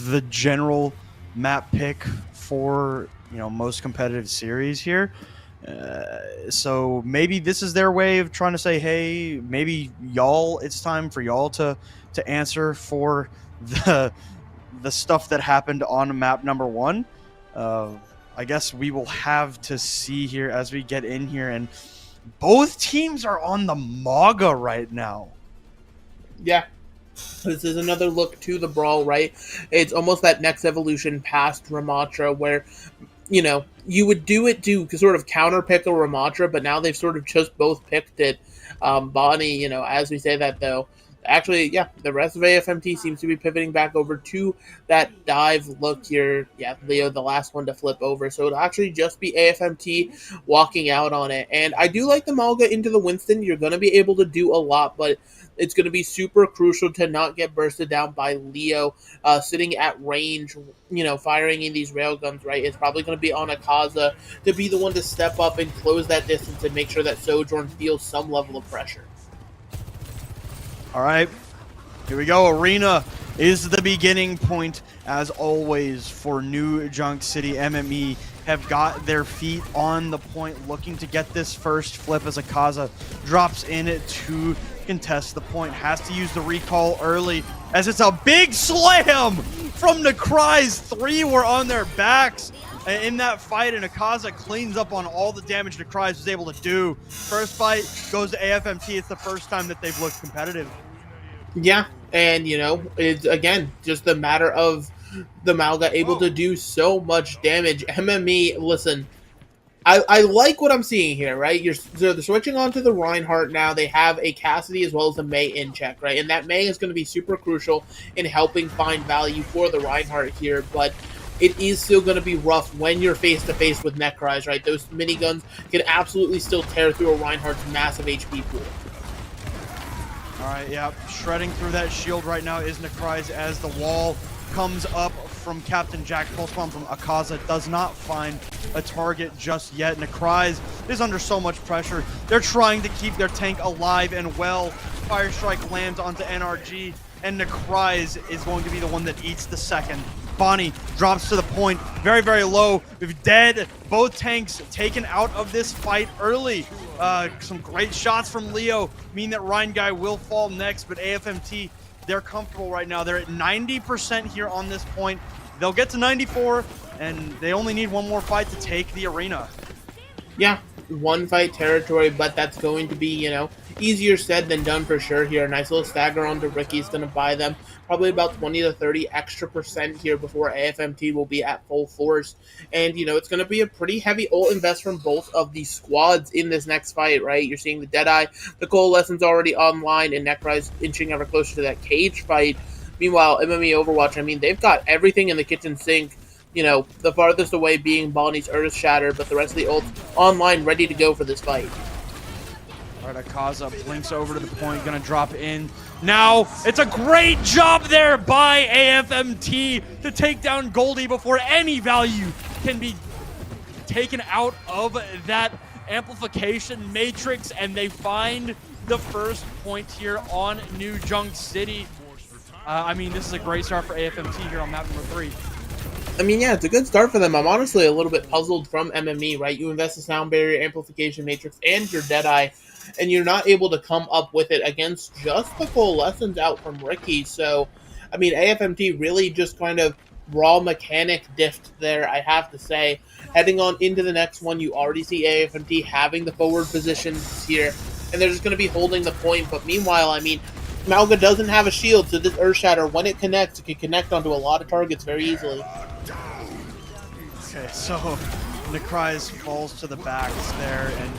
the general map pick for, you know, most competitive series here. So maybe this is their way of trying to say, hey, maybe y'all, it's time for y'all to answer for the stuff that happened on map number 1. I guess we will have to see here as we get in here, and both teams are on the Maga right now. Yeah. This is another look to the brawl, right? It's almost that next evolution past Ramatra where, you know, you would do it to sort of counterpick a Ramatra, but now they've sort of just both picked it. Bonnie, you know, as we say that though, actually, yeah, the rest of AFMT seems to be pivoting back over to that dive look here. Yeah, Leo, the last one to flip over. So it'll actually just be AFMT walking out on it. And I do like the Malga into the Winston. You're going to be able to do a lot, but it's going to be super crucial to not get bursted down by Leo sitting at range, you know, firing in these railguns, right? It's probably going to be on Akaza to be the one to step up and close that distance and make sure that Sojourn feels some level of pressure. All right, here we go. Arena is the beginning point, as always, for New Junk City. MME have got their feet on the point, looking to get this first flip as Akaza drops in to contest the point. Has to use the recall early, as it's a big slam from the Cries. 3 were on their backs in that fight, and Akaza cleans up on all the damage the Cries was able to do. First fight goes to AFMT. It's the first time that they've looked competitive. Yeah, and, you know, it's, again, just a matter of the Malga able to do so much damage. MME, listen, I like what I'm seeing here, right? So they're switching on to the Reinhardt now. They have a Cassidy as well as a Mei in check, right? And that Mei is going to be super crucial in helping find value for the Reinhardt here, but it is still going to be rough when you're face-to-face with Necries, right? Those miniguns can absolutely still tear through a Reinhardt's massive HP pool. All right, yeah, shredding through that shield right now is Necries as the wall comes up from Captain Jack. Pulse bomb from Akaza does not find a target just yet. Necries is under so much pressure. They're trying to keep their tank alive and well. Fire Strike lands onto NRG, and Necries is going to be the one that eats the second. Bonnie drops to the point, very, very low. We've dead. Both tanks taken out of this fight early. Some great shots from Leo mean that Ryan Guy will fall next, but AFMT, they're comfortable right now. They're at 90% here on this point. They'll get to 94, and they only need one more fight to take the arena. Yeah, one fight territory, but that's going to be, you know, easier said than done for sure here. A nice little stagger onto Ricky's going to buy them probably about 20 to 30 extra % here before AFMT will be at full force. And, you know, it's going to be a pretty heavy ult invest from both of these squads in this next fight, right? You're seeing the Deadeye, the Coalescence already online, and Necries inching ever closer to that cage fight. Meanwhile, MMEOVERWATCH, I mean, they've got everything in the kitchen sink. You know, the farthest away being Bonnie's Earth Shatter, but the rest of the ults online, ready to go for this fight. All right, Akaza blinks over to the point, gonna drop in. Now, it's a great job there by AFMT to take down Goldie before any value can be taken out of that amplification matrix, and they find the first point here on New Junk City. I mean, this is a great start for AFMT here on map number 3. I mean, yeah, it's a good start for them. I'm honestly a little bit puzzled from MME, right? You invest the sound barrier, amplification matrix, and your Deadeye, and you're not able to come up with it against just the Coalescence out from Ricky. So, I mean, AFMT really just kind of raw mechanic diffed there, I have to say. Heading on into the next one, you already see AFMT having the forward positions here, and they're just going to be holding the point. But meanwhile, I mean, Malga doesn't have a shield, so this Earth Shatter, when it connects, it can connect onto a lot of targets very easily. Okay, so Necries falls to the backs there, and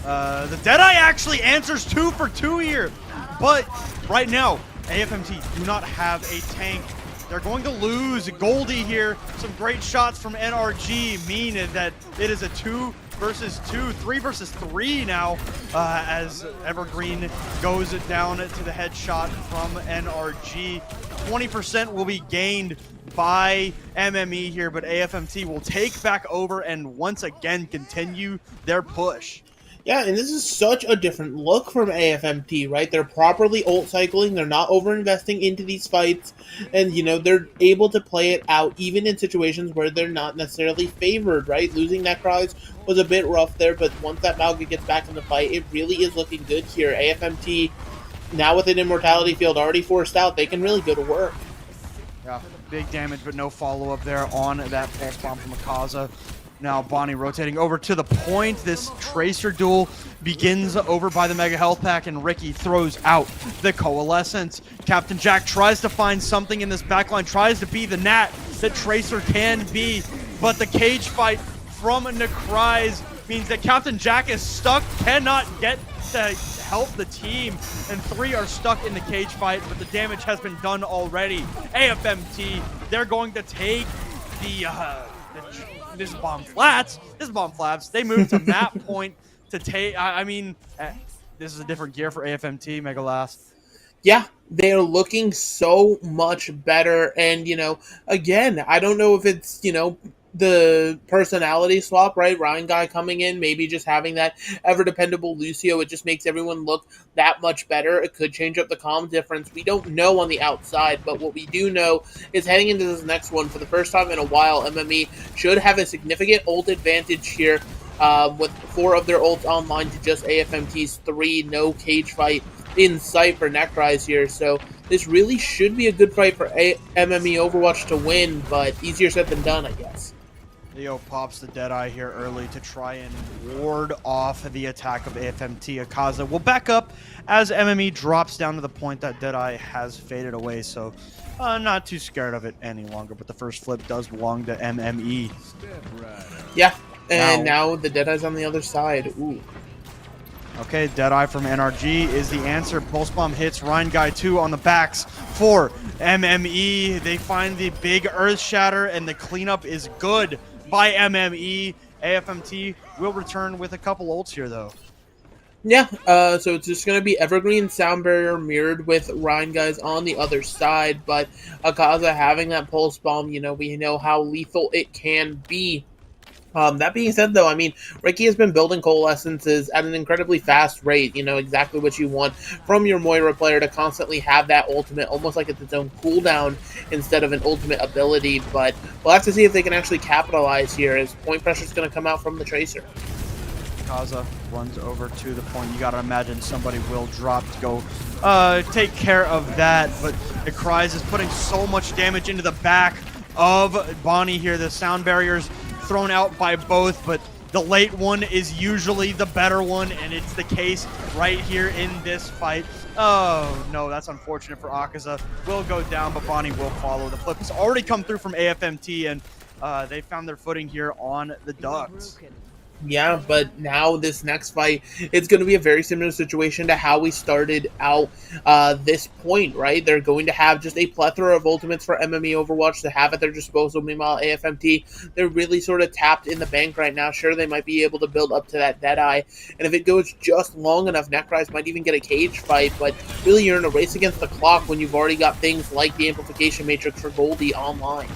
The Deadeye actually answers 2 for 2 here. But right now, AFMT do not have a tank. They're going to lose Goldie here. Some great shots from NRG mean that it is a 2 versus 2, 3 versus 3 now, as Evergreen goes down to the headshot from NRG. 20% will be gained by MME here, but AFMT will take back over and once again continue their push. Yeah, and this is such a different look from AFMT, right? They're properly ult cycling, they're not over-investing into these fights, and, you know, they're able to play it out even in situations where they're not necessarily favored, right? Losing Necroz was a bit rough there, but once that Malga gets back in the fight, it really is looking good here. AFMT, now with an Immortality field already forced out, they can really go to work. Yeah, big damage, but no follow-up there on that pulse bomb from Akaza. Now Bonnie rotating over to the point. This Tracer duel begins over by the Mega Health Pack, and Ricky throws out the Coalescence. Captain Jack tries to find something in this backline, tries to be the Nat that Tracer can be, but the cage fight from Necryze means that Captain Jack is stuck, cannot get to help the team, and 3 are stuck in the cage fight, but the damage has been done already. AFMT, they're going to take this bomb flats. They move to map point to take. I mean, this is a different gear for AFMT, Megalass. Yeah, they're looking so much better. And, you know, again, I don't know if it's, you know, the personality swap, right? Ryan guy coming in, maybe just having that ever dependable Lucio, it just makes everyone look that much better. It could change up the comm difference. We don't know on the outside, but what we do know is heading into this next one, for the first time in a while, MME should have a significant ult advantage here, with 4 of their ults online to just AFMT's 3. No cage fight in sight for Necryze here, so this really should be a good fight for MME Overwatch to win, but easier said than done, I guess. Leo pops the Deadeye here early to try and ward off the attack of AFMT. Akaza will back up as MME drops down to the point that Deadeye has faded away, so not too scared of it any longer, but the first flip does belong to MME. Yeah, and now the Deadeye's on the other side. Ooh. Okay, Deadeye from NRG is the answer. Pulse Bomb hits Ryan Guy 2 on the backs for MME. They find the big Earth Shatter, and the cleanup is good by MME. AFMT will return with a couple ults here, though. Yeah, so it's just going to be Evergreen Sound Barrier mirrored with Ryan guys on the other side, but Akaza having that Pulse Bomb, you know, we know how lethal it can be. That being said, though, I mean, Ricky has been building Coalescences at an incredibly fast rate, you know, exactly what you want from your Moira player, to constantly have that ultimate, almost like it's its own cooldown instead of an ultimate ability, but we'll have to see if they can actually capitalize here, as point pressure is going to come out from the Tracer. Kaza runs over to the point. You gotta imagine somebody will drop to go take care of that, but Necryze is putting so much damage into the back of Bonnie here. The sound barriers thrown out by both, but the late one is usually the better one, and it's the case right here in this fight. Oh no, that's unfortunate for Akaza. Will go down, but Bonnie will follow. The flip has already come through from AFMT, and they found their footing here on the Ducks. Yeah, but now this next fight, it's going to be a very similar situation to how we started out this point, right? They're going to have just a plethora of ultimates for MME Overwatch to have at their disposal. Meanwhile, AFMT, they're really sort of tapped in the bank right now. Sure, they might be able to build up to that Deadeye, and if it goes just long enough, Necryze might even get a cage fight, but really you're in a race against the clock when you've already got things like the Amplification Matrix for Goldie online.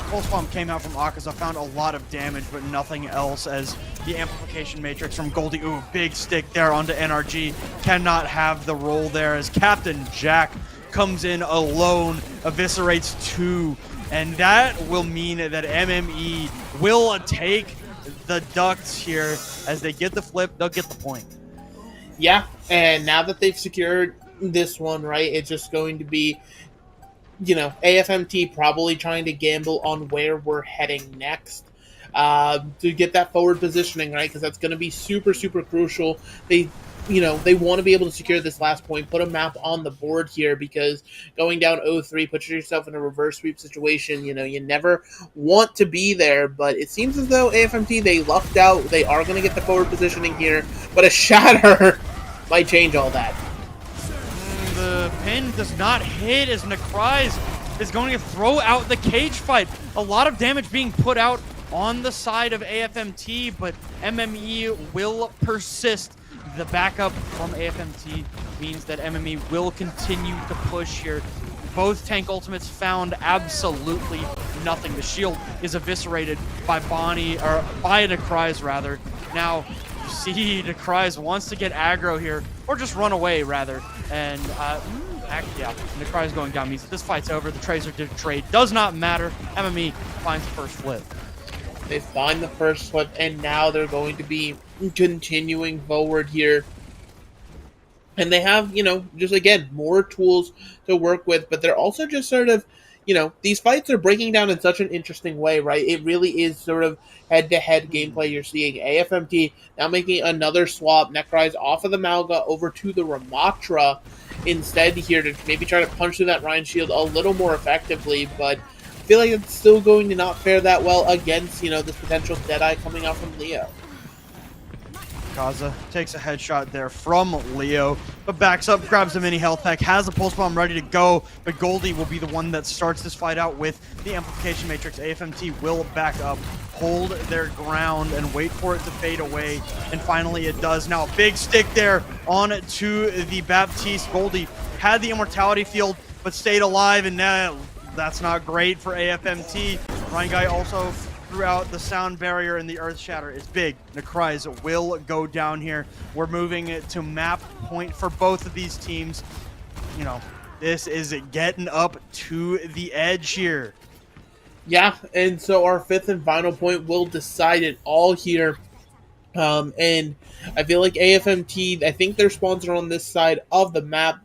Pulse Bomb came out from Akaza, found a lot of damage, but nothing else, as the Amplification Matrix from Goldie, ooh, big stick there onto NRG, cannot have the roll there, as Captain Jack comes in alone, eviscerates 2, and that will mean that MME will take the Ducks here. As they get the flip, they'll get the point. Yeah, and now that they've secured this one, right, it's just going to be, you know, AFMT probably trying to gamble on where we're heading next to get that forward positioning, right? Because that's going to be super, super crucial. They you know, they want to be able to secure this last point, put a map on the board here, because going down 0-3 puts yourself in a reverse sweep situation. You know, you never want to be there, but it seems as though AFMT, they lucked out. They are going to get the forward positioning here, but a shatter might change all that. The pin does not hit as Necryze is going to throw out the cage fight. A lot of damage being put out on the side of AFMT, but MME will persist. The backup from AFMT means that MME will continue to push here. Both tank ultimates found absolutely nothing. The shield is eviscerated by Bonnie, or by Necryze rather. Now, you see Necryze wants to get aggro here, or just run away rather. And yeah, Necryze going down means that this fight's over. The Tracer trade does not matter. MME finds the first flip. They find the first flip, and now they're going to be continuing forward here. And they have, you know, just again, more tools to work with, but they're also just sort of, you know, these fights are breaking down in such an interesting way, right? It really is sort of head-to-head gameplay you're seeing. AFMT now making another swap, Necryze off of the Malga over to the Ramatra instead here to maybe try to punch through that Ryan shield a little more effectively, but I feel like it's still going to not fare that well against, you know, this potential Deadeye coming out from Leo. Kaza takes a headshot there from Leo, but backs up, grabs a mini health pack, has a pulse bomb ready to go, but Goldie will be the one that starts this fight out with the amplification matrix. AFMT will back up, hold their ground, and wait for it to fade away, and finally it does. Now a big stick there on to the Baptiste. Goldie had the immortality field, but stayed alive, and now that's not great for AFMT. Ryan Guy also throughout the sound barrier, and the earth shatter is big. Necryze will go down here. We're moving it to map point for both of these teams. You know, this is getting up to the edge here. Yeah, and so our fifth and final point will decide it all here. And I feel like AFMT, I think their spawns are on this side of the map.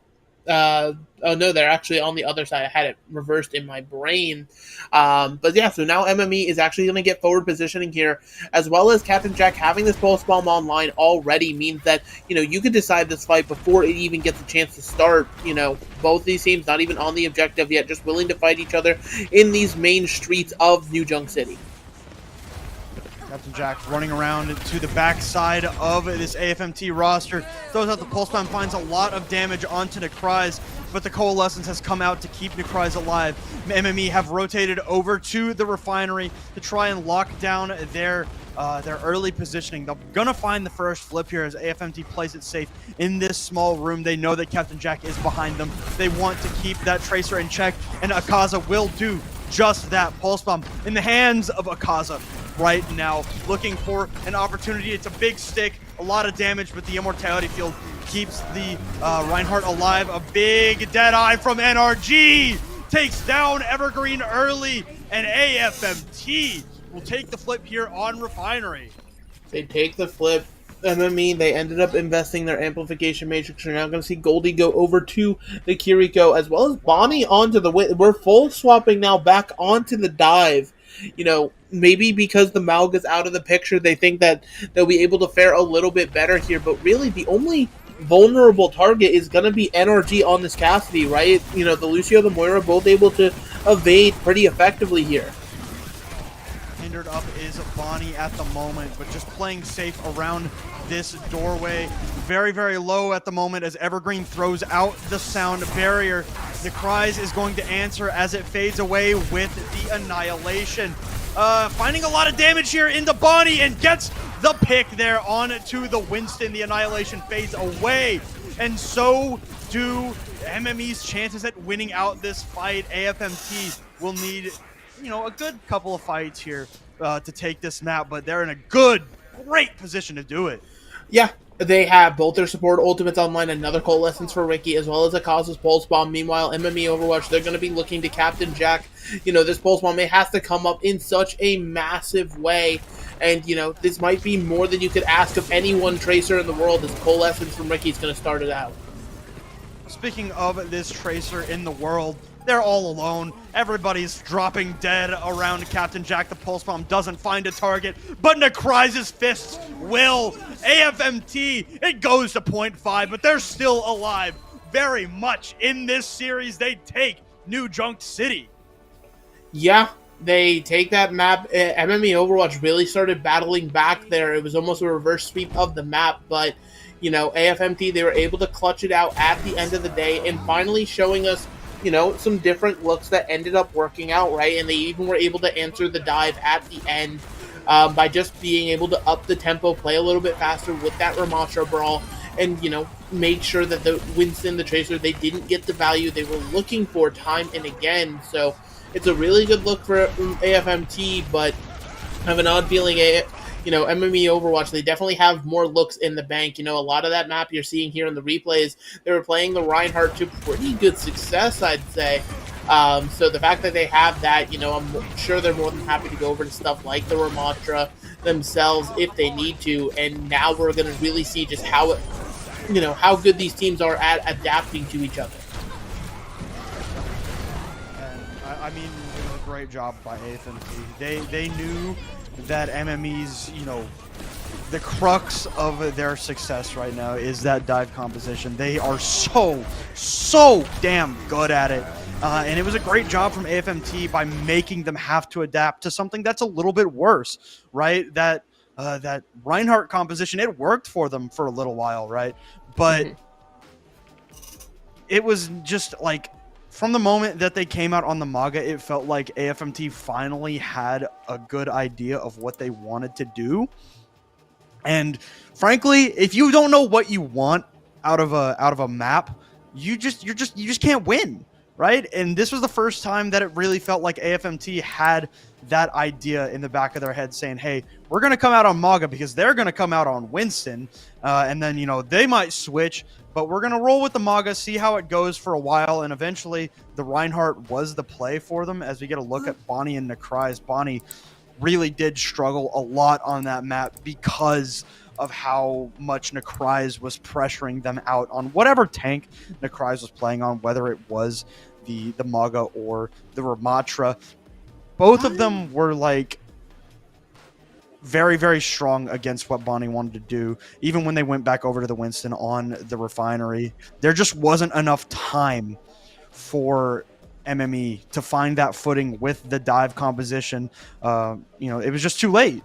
Oh no, they're actually on the other side. I had it reversed in my brain. But yeah, so now MME is actually going to get forward positioning here, as well as Captain Jack having this pulse bomb online already means that, you know, you could decide this fight before it even gets a chance to start. You know, both these teams not even on the objective yet, just willing to fight each other in these main streets of New Junk City. Captain Jack running around to the backside of this AFMT roster, throws out the pulse bomb, finds a lot of damage onto Necryze, but the Coalescence has come out to keep Necryze alive. MME have rotated over to the refinery to try and lock down their early positioning. They're gonna find the first flip here as AFMT plays it safe in this small room. They know that Captain Jack is behind them. They want to keep that Tracer in check, and Akaza will do just that. Pulse bomb in the hands of Akaza right now, looking for an opportunity. It's a big stick, a lot of damage, but the immortality field keeps the Reinhardt alive. A big Deadeye from NRG takes down Evergreen early, and AFMT will take the flip here on Refinery. They take the flip. MME, they ended up investing their amplification matrix. You're now going to see Goldie go over to the Kiriko, as well as Bonnie onto the win. We're full swapping now back onto the dive. You know, maybe because the Malga's out of the picture, they think that they'll be able to fare a little bit better here. But really, the only vulnerable target is going to be NRG on this Cassidy, right? You know, the Lucio, the Moira, both able to evade pretty effectively here. Hindered up is Bonnie at the moment, but just playing safe around this doorway. Very, very low at the moment as Evergreen throws out the sound barrier. Necryze is going to answer as it fades away with the Annihilation. Finding a lot of damage here into Bonnie and gets the pick there on to the Winston. The Annihilation fades away, and so do MME's chances at winning out this fight. AFMT will need, you know, a good couple of fights here to take this map, but they're in a great position to do it. Yeah, they have both their support ultimates online, another Coalescence for Ricky, as well as a Akaza's Pulse Bomb. Meanwhile, MMEOVERWATCH, they're going to be looking to Captain Jack. You know, this Pulse Bomb, it has to come up in such a massive way. And, you know, this might be more than you could ask of any one Tracer in the world, as Coalescence from Ricky is going to start it out. Speaking of this Tracer in the world, They're all alone. Everybody's dropping dead around Captain Jack. The Pulse Bomb doesn't find a target, but Necry's fists will. AFMT, it goes to 0.5, but they're still alive. Very much in this series, they take New Junk City. Yeah, they take that map. MME Overwatch really started battling back there. It was almost a reverse sweep of the map, but, you know, AFMT, they were able to clutch it out at the end of the day and finally showing us, you know, some different looks that ended up working out, right? And they even were able to answer the dive at the end by just being able to up the tempo, play a little bit faster with that Ramatra brawl, and, you know, make sure that the Winston, the Tracer, they didn't get the value they were looking for time and again. So it's a really good look for AFMT, but I have an odd feeling, you know, MME Overwatch, they definitely have more looks in the bank. You know, a lot of that map you're seeing here in the replays, they were playing the Reinhardt to pretty good success, I'd say. So the fact that they have that, you know, I'm sure they're more than happy to go over to stuff like the Ramatra themselves if they need to. And now we're going to really see just how it, you know, how good these teams are at adapting to each other. And I mean, it was a great job by AFMT. They knew that MME's, you know, the crux of their success right now is that dive composition. They are so damn good at it. And it was a great job from AFMT by making them have to adapt to something that's a little bit worse, right? That Reinhardt composition, it worked for them for a little while, right? But it was just like, from the moment that they came out on the Maga, it felt like AFMT finally had a good idea of what they wanted to do. And frankly, if you don't know what you want out of a map, you just can't win, right? And this was the first time that it really felt like AFMT had that idea in the back of their head saying, hey, we're going to come out on Maga because they're going to come out on Winston. And then, you know, they might switch, but we're going to roll with the Maga, see how it goes for a while. And eventually the Reinhardt was the play for them. As we get a look at Bonnie and Necry's, Bonnie really did struggle a lot on that map because of how much Necry's was pressuring them out on whatever tank Necry's was playing on, whether it was the Maga or the Ramatra. Both of them were like very strong against what Bonnie wanted to do. Even when they went back over to the Winston on the refinery, there just wasn't enough time for MME to find that footing with the dive composition. You know, it was just too late.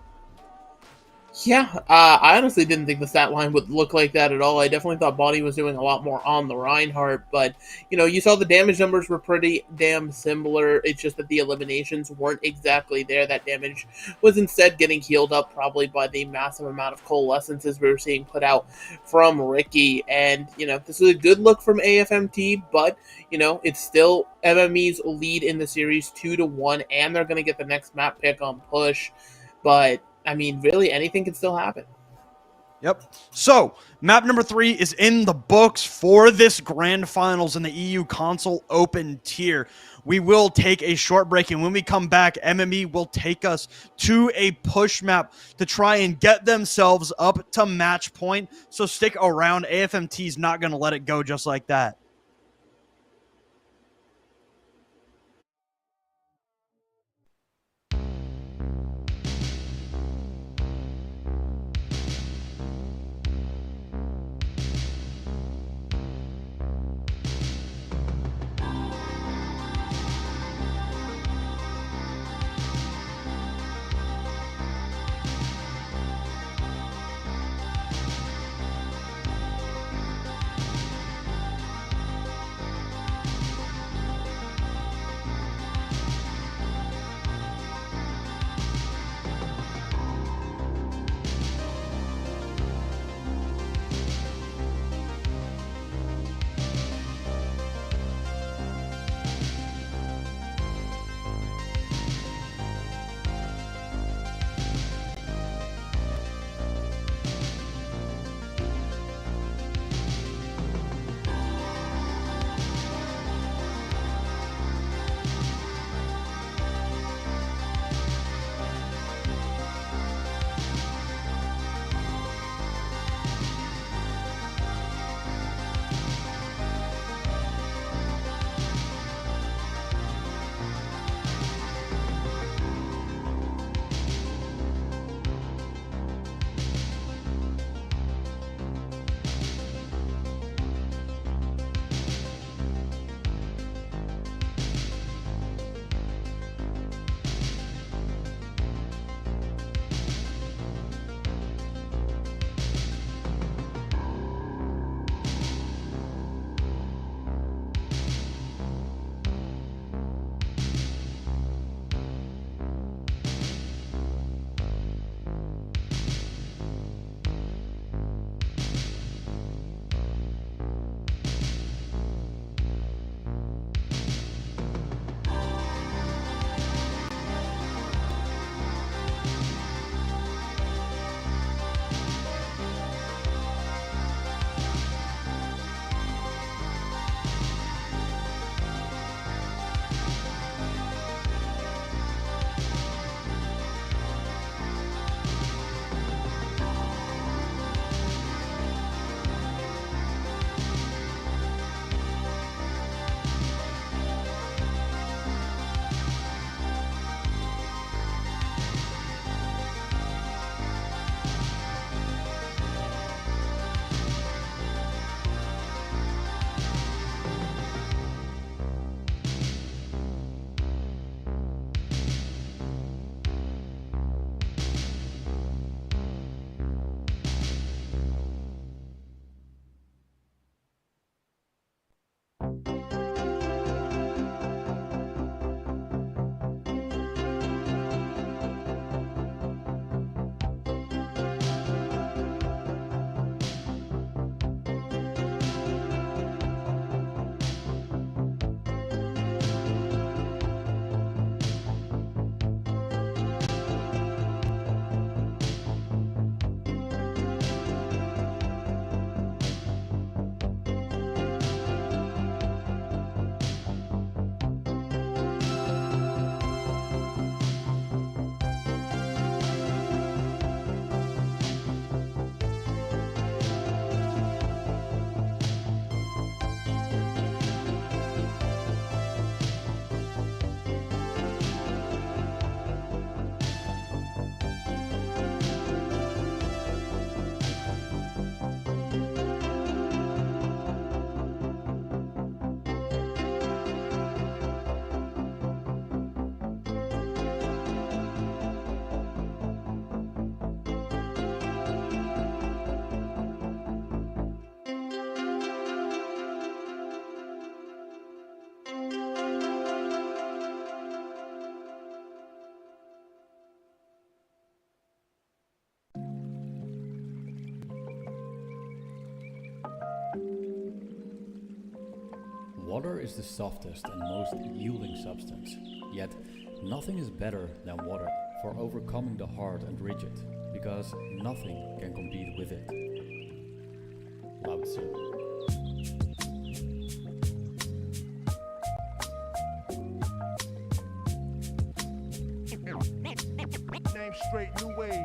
Yeah, I honestly didn't think the stat line would look like that at all. I definitely thought Bonnie was doing a lot more on the Reinhardt, but, you know, you saw the damage numbers were pretty damn similar. It's just that the eliminations weren't exactly there. That damage was instead getting healed up probably by the massive amount of coalescences we were seeing put out from Ricky. And, you know, this is a good look from AFMT, but, you know, it's still MME's lead in the series 2-1, and they're going to get the next map pick on push. But I mean, really, anything can still happen. Yep. So, map number 3 is in the books for this grand finals in the EU console open tier. We will take a short break, and when we come back, MME will take us to a push map to try and get themselves up to match point. So stick around. AFMT's not going to let it go just like that. Water is the softest and most yielding substance, yet nothing is better than water for overcoming the hard and rigid, because nothing can compete with it. Lao Tzu. Name straight, new wave.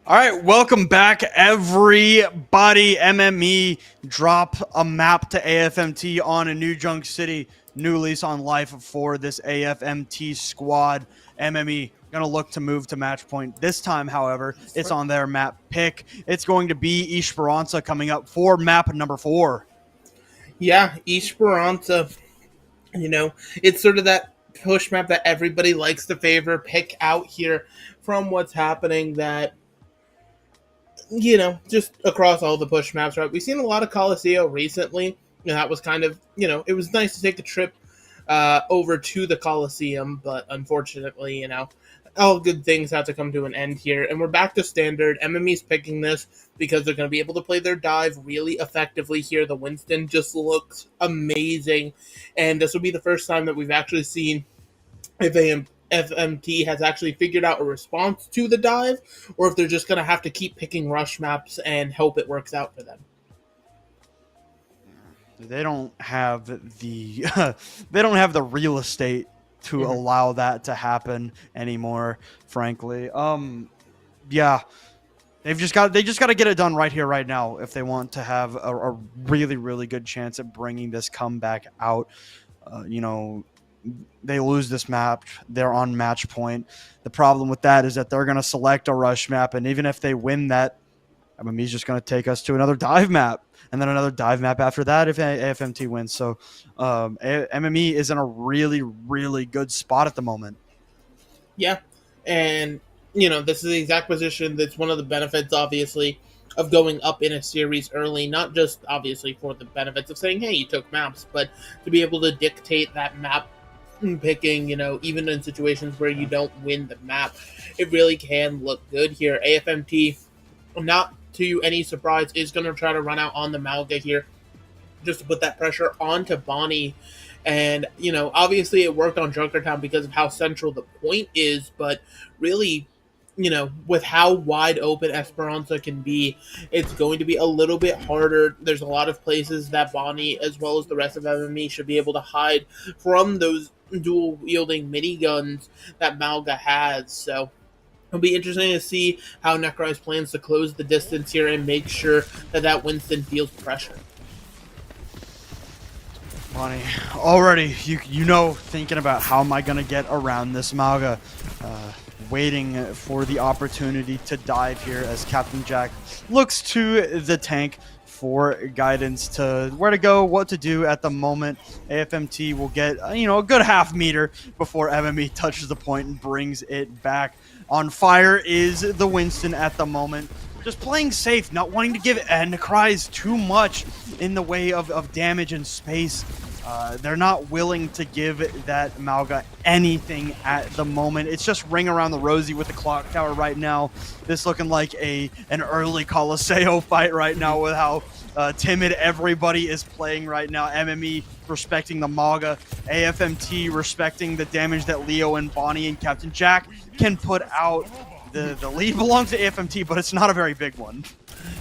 All right, welcome back, everybody. MME drop a map to AFMT on a New Junk City. New lease on life for this AFMT squad. MME gonna look to move to match point. This time, however, it's on their map pick. It's going to be Esperanza coming up for map number 4. Yeah, Esperanza, it's sort of that push map that everybody likes to favor, pick out here from what's happening that, just across all the push maps, right? We've seen a lot of Coliseo recently, and that was kind of, it was nice to take a trip over to the Coliseum, but unfortunately, all good things have to come to an end here, and we're back to standard. MME's picking this because they're going to be able to play their dive really effectively here. The Winston just looks amazing, and this will be the first time that we've actually seen if FMT has actually figured out a response to the dive, or if they're just going to have to keep picking rush maps and hope it works out for them. They don't have the real estate to allow that to happen anymore, frankly. Yeah. They just got to get it done right here, right now, if they want to have a really, really good chance at bringing this comeback out. They lose this map, they're on match point. The problem with that is that they're going to select a rush map, and even if they win that, MME's just going to take us to another dive map, and then another dive map after that if AFMT wins. So MME is in a really, really good spot at the moment. Yeah, and, this is the exact position that's one of the benefits, obviously, of going up in a series early, not just, obviously, for the benefits of saying, hey, you took maps, but to be able to dictate that map picking, even in situations where you don't win the map, it really can look good here. AFMT, not to any surprise, is going to try to run out on the Malga here, just to put that pressure onto Bonnie. And, obviously it worked on Junkertown because of how central the point is, but really, with how wide open Esperanza can be, it's going to be a little bit harder. There's a lot of places that Bonnie, as well as the rest of MME, should be able to hide from those dual-wielding miniguns that Malga has. So it'll be interesting to see how Necrise plans to close the distance here and make sure that Winston feels pressure. Bonnie, already, thinking about how am I going to get around this Malga, waiting for the opportunity to dive here as Captain Jack looks to the tank for guidance to where to go, what to do at the moment. AFMT will get, a good half meter before MME touches the point and brings it back. On fire is the Winston at the moment. Just playing safe, not wanting to give Necrise too much in the way of damage and space. They're not willing to give that Malga anything at the moment. It's just ring around the rosy with the clock tower right now. This looking like an early Coliseo fight right now with how timid everybody is playing right now. MME respecting the Malga, AFMT respecting the damage that Leo and Bonnie and Captain Jack can put out. The lead belongs to AFMT, but it's not a very big one.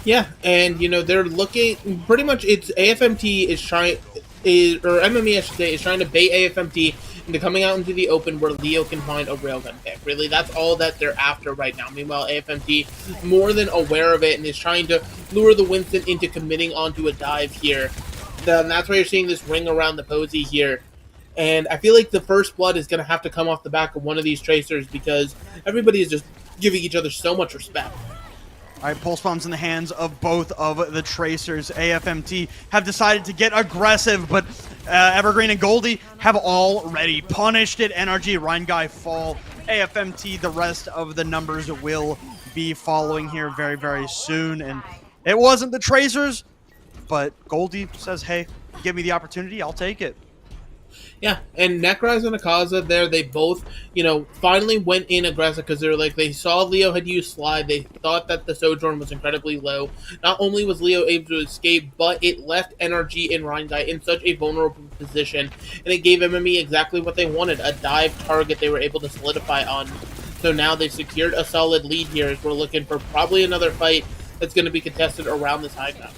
Yeah, and they're looking pretty much. It's AFMT is trying, or MME I should say, is trying to bait AFMT into coming out into the open where Leo can find a railgun pick. Really, that's all that they're after right now. Meanwhile, AFMT more than aware of it and is trying to lure the Winston into committing onto a dive here. And that's why you're seeing this ring around the Posey here. And I feel like the first blood is going to have to come off the back of one of these tracers because everybody is just giving each other so much respect. All right, pulse bombs in the hands of both of the tracers. AFMT have decided to get aggressive, but Evergreen and Goldie have already punished it. NRG, Rheinguy fall. AFMT, the rest of the numbers will be following here very, very soon. And it wasn't the tracers, but Goldie says, hey, give me the opportunity, I'll take it. Yeah, and Necroz and Akaza there, they both, finally went in aggressive because they saw Leo had used Slide. They thought that the Sojourn was incredibly low. Not only was Leo able to escape, but it left NRG and Reinguy in such a vulnerable position, and it gave MME exactly what they wanted, a dive target they were able to solidify on. So now they've secured a solid lead here as we're looking for probably another fight that's going to be contested around this high ground.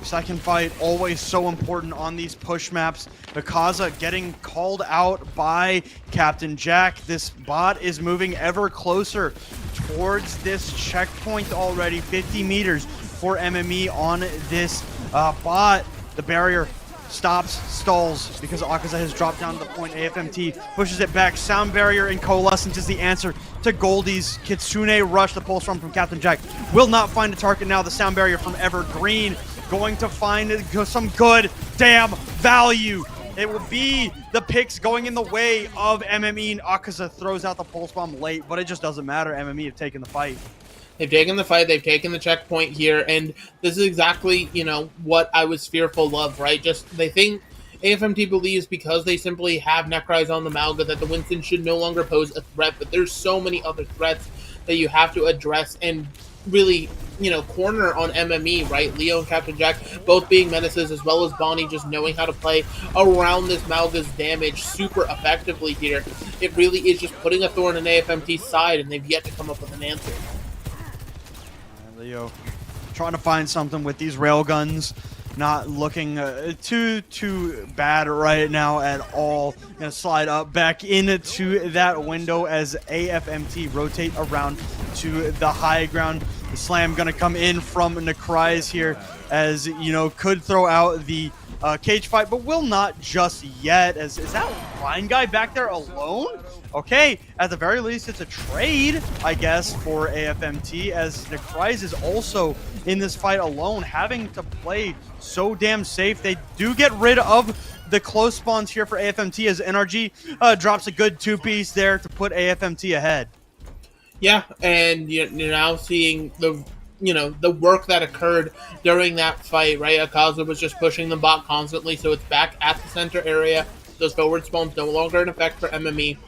Second fight, always so important on these push maps. Akaza getting called out by Captain Jack. This bot is moving ever closer towards this checkpoint already. 50 meters for MME on this bot. The barrier stops, stalls, because Akaza has dropped down to the point. AFMT pushes it back. Sound barrier and Coalescence is the answer to Goldie's Kitsune rush. The pulse from Captain Jack will not find a target now. The sound barrier from Evergreen going to find some good damn value. It will be the picks going in the way of MME, and Akaza throws out the pulse bomb late, but it just doesn't matter. MME have taken the fight. They've taken the fight, they've taken the checkpoint here, and this is exactly, what I was fearful of, right? Just, they think AFMT believes because they simply have Necroz on the Malga that the Winston should no longer pose a threat, but there's so many other threats that you have to address and really, corner on MME, right? Leo and Captain Jack both being menaces, as well as Bonnie just knowing how to play around this Malga's damage super effectively here. It really is just putting a thorn in AFMT's side, and they've yet to come up with an answer. Leo trying to find something with these railguns. Not looking too bad right now at all. Gonna slide up back into that window as AFMT rotate around to the high ground. The slam gonna come in from Necroz here, as could throw out the cage fight, but will not just yet. As is that line guy back there alone? Okay, at the very least, it's a trade, I guess, for AFMT, as Necroz is also in this fight alone, having to play so damn safe. They do get rid of the close spawns here for AFMT, as NRG drops a good two-piece there to put AFMT ahead. Yeah, and you're now seeing the work that occurred during that fight, right? Akaza was just pushing the bot constantly, so it's back at the center area. Those forward spawns no longer in effect for MME.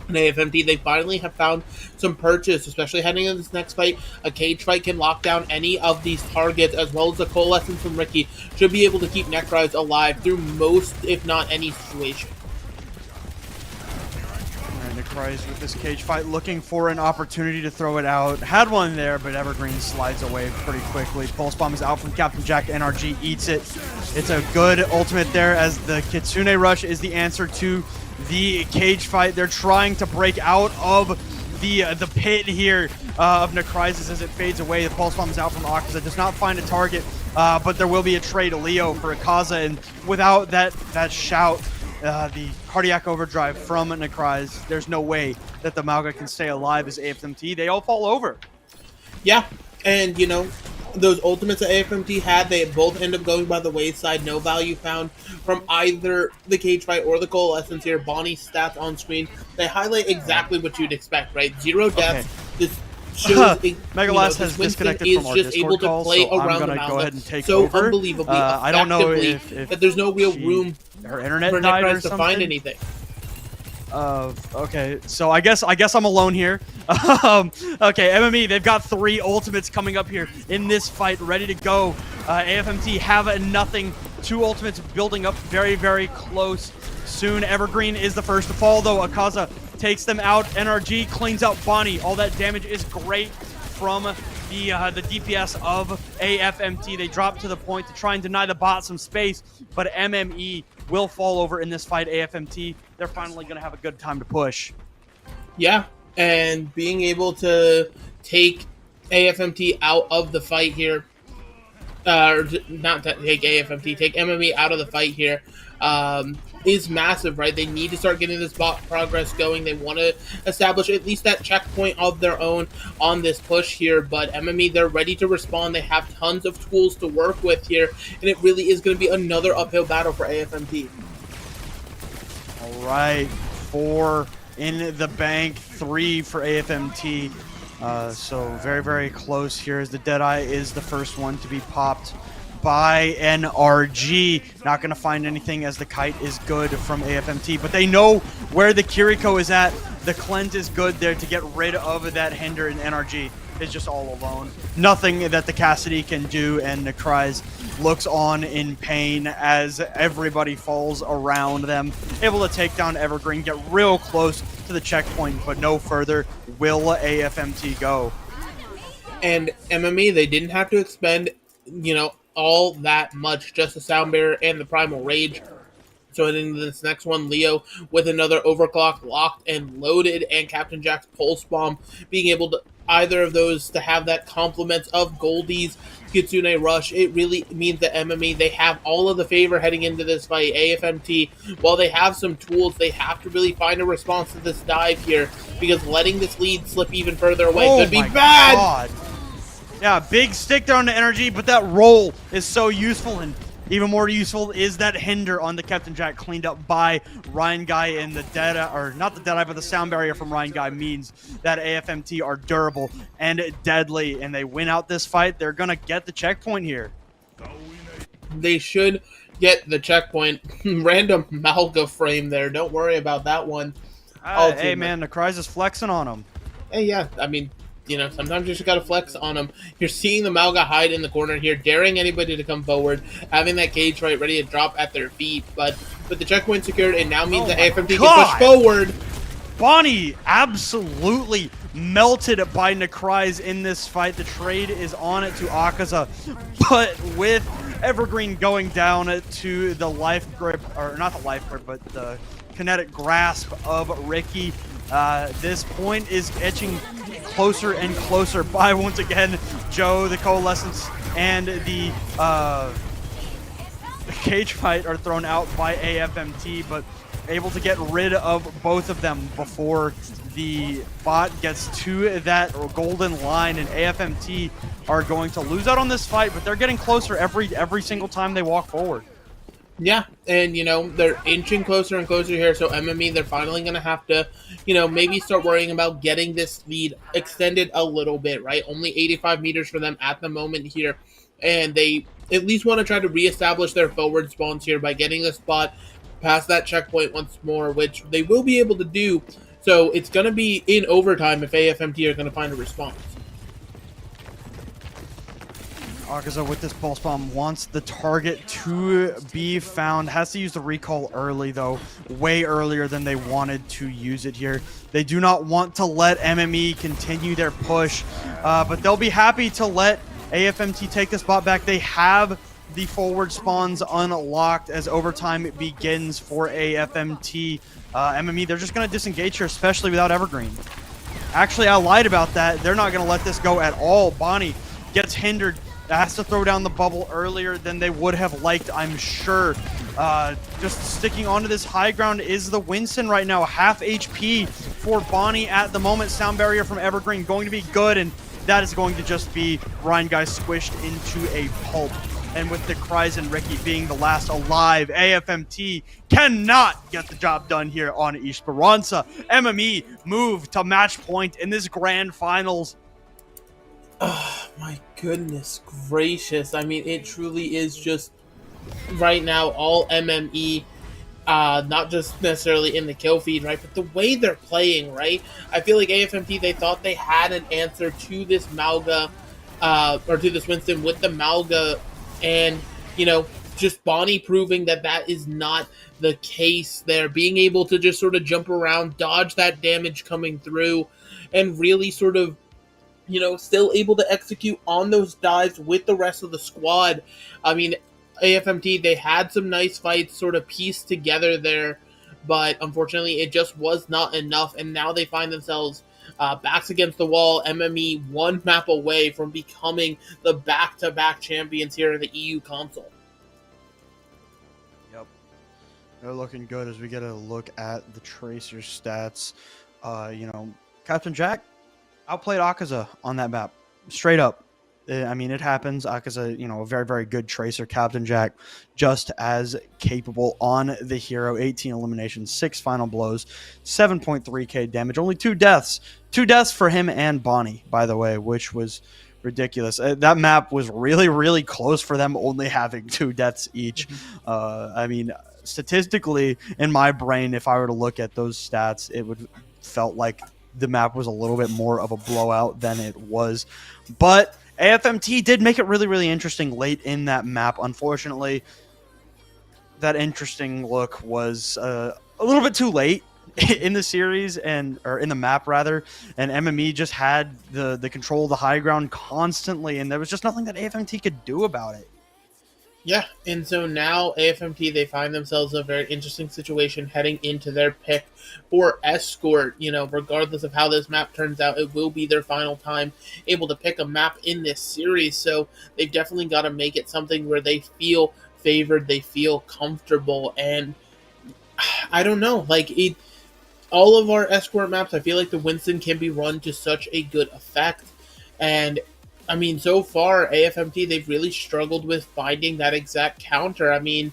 And AFMT, they finally have found some purchase, especially heading into this next fight. A cage fight can lock down any of these targets, as well as the Coalescence from Ricky should be able to keep Necroz alive through most, if not any, situation. Necroz with this cage fight, looking for an opportunity to throw it out. Had one there, but Evergreen slides away pretty quickly. Pulse bomb is out from Captain Jack. NRG eats it. It's a good ultimate there, as the Kitsune rush is the answer to the cage fight. They're trying to break out of the pit here of Necroz as it fades away. The pulse bomb is out from Akaza. Does not find a target, but there will be a trade to Leo for Akaza, and without that shout, the cardiac overdrive from Necroz, there's no way that the Malga can stay alive as AFMT. They all fall over. Yeah, and those ultimates that AFMT had, they both end up going by the wayside. No value found from either the cage fight or the Coalescence here. Bonnie's stats on screen, they highlight exactly what you'd expect, right? 0 deaths. This shows Megalass has disconnected from our Discord call, so I'm going to go ahead and take over. Unbelievably I don't know if that there's no real room her internet for died or Necroz to find anything. Okay, so I guess I'm alone here. Okay, MME, they've got 3 ultimates coming up here in this fight, ready to go. AFMT have nothing. 2 ultimates building up very, very close. Soon, Evergreen is the first to fall, though. Akaza takes them out. NRG cleans out Bonnie. All that damage is great from the DPS of AFMT. They drop to the point to try and deny the bot some space, but MME will fall over in this fight. AFMT, they're finally going to have a good time to push. Yeah, and being able to take AFMT out of the fight here, not to take AFMT, take MME out of the fight here, is massive, right? They need to start getting this bot progress going. They want to establish at least that checkpoint of their own on this push here, but MME, they're ready to respond. They have tons of tools to work with here, and it really is going to be another uphill battle for AFMT. All right, 4 in the bank, 3 for AFMT. So very, very close here, as the Deadeye is the first one to be popped by NRG. Not going to find anything as the kite is good from AFMT, but they know where the Kiriko is at. The cleanse is good there to get rid of that hinder, and NRG is just all alone. Nothing that the Cassidy can do, and Necry's looks on in pain as everybody falls around them. Able to take down Evergreen, get real close to the checkpoint, but no further will AFMT go. And MME, they didn't have to expend, all that much, just the Sound Barrier and the Primal Rage. So in this next one, Leo with another Overclock locked and loaded, and Captain Jack's Pulse Bomb being able to either of those to have that complement of Goldie's Kitsune Rush. It really means that MME, they have all of the favor heading into this fight. AFMT, while they have some tools, they have to really find a response to this dive here, because letting this lead slip even further away could be bad. God. Yeah, big stick down to energy, but that roll is so useful, and even more useful is that hinder on the Captain Jack, cleaned up by Ryan Guy, and the not the Deadeye, but the Sound Barrier from Ryan Guy means that AFMT are durable and deadly, and they win out this fight. They're going to get the checkpoint here. They should get the checkpoint. Random Malga frame there. Don't worry about that one. Hey, man, the Necry's is flexing on him. Hey, yeah, I mean, sometimes you just gotta flex on them. You're seeing the Malga hide in the corner here, daring anybody to come forward, having that cage fight ready to drop at their feet. But with the checkpoint secured, it now means that AFMT can push forward. Bonnie absolutely melted by Necry's in this fight. The trade is on it to Akaza, but with Evergreen going down to the life grip, or not the life grip, but the kinetic grasp of Ricky, this point is etching closer and closer by, once again, Joe, the Coalescence, and the cage fight are thrown out by AFMT, but able to get rid of both of them before the bot gets to that golden line, and AFMT are going to lose out on this fight, but they're getting closer every single time they walk forward. Yeah, and, they're inching closer and closer here, so MME, they're finally going to have to, maybe start worrying about getting this lead extended a little bit, right? Only 85 meters for them at the moment here, and they at least want to try to reestablish their forward spawns here by getting the spot past that checkpoint once more, which they will be able to do, so it's going to be in overtime if AFMT are going to find a response. Akaza with this Pulse Bomb wants the target to be found. Has to use the recall early, though. Way earlier than they wanted to use it here. They do not want to let MME continue their push, but they'll be happy to let AFMT take the spot back. They have the forward spawns unlocked as overtime begins for AFMT. MME, they're just going to disengage here, especially without Evergreen. Actually, I lied about that. They're not going to let this go at all. Bonnie gets hindered. Has to throw down the bubble earlier than they would have liked, I'm sure. Just sticking onto this high ground is the Winston right now. Half HP for Bonnie at the moment. Sound Barrier from Evergreen going to be good, and that is going to just be Ryan Guy squished into a pulp. And with the Cries and Ricky being the last alive, AFMT cannot get the job done here on Esperanza. MME move to match point in this grand finals. Oh, my goodness gracious. I mean, it truly is just, right now, all MME, not just necessarily in the kill feed, right, but the way they're playing, right? I feel like AFMT, they thought they had an answer to this Malga, or to this Winston with the Malga, and, just Bonnie proving that that is not the case there. Being able to just sort of jump around, dodge that damage coming through, and really sort of, still able to execute on those dives with the rest of the squad. I mean, AFMT, they had some nice fights sort of pieced together there, but unfortunately it just was not enough, and now they find themselves backs against the wall. MME one map away from becoming the back-to-back champions here in the EU console. Yep. They're looking good as we get a look at the Tracer stats. Captain Jack outplayed Akaza on that map, straight up. I mean, it happens. Akaza, a very, very good Tracer. Captain Jack, just as capable on the hero. 18 eliminations, 6 final blows, 7.3k damage, only 2 deaths. 2 deaths for him and Bonnie, by the way, which was ridiculous. That map was really, really close for them only having 2 deaths each. I mean, statistically, in my brain, if I were to look at those stats, it would felt like the map was a little bit more of a blowout than it was. But AFMT did make it really, really interesting late in that map. Unfortunately, that interesting look was a little bit too late in the series, or in the map rather, and MME just had the control of the high ground constantly, and there was just nothing that AFMT could do about it. Yeah, and so now AFMT, they find themselves in a very interesting situation heading into their pick for Escort. You know, regardless of how this map turns out, it will be their final time able to pick a map in this series, so they've definitely got to make it something where they feel favored, they feel comfortable, and I don't know, like, all of our Escort maps, I feel like the Winston can be run to such a good effect, and I mean, so far, AFMT, they've really struggled with finding that exact counter. I mean,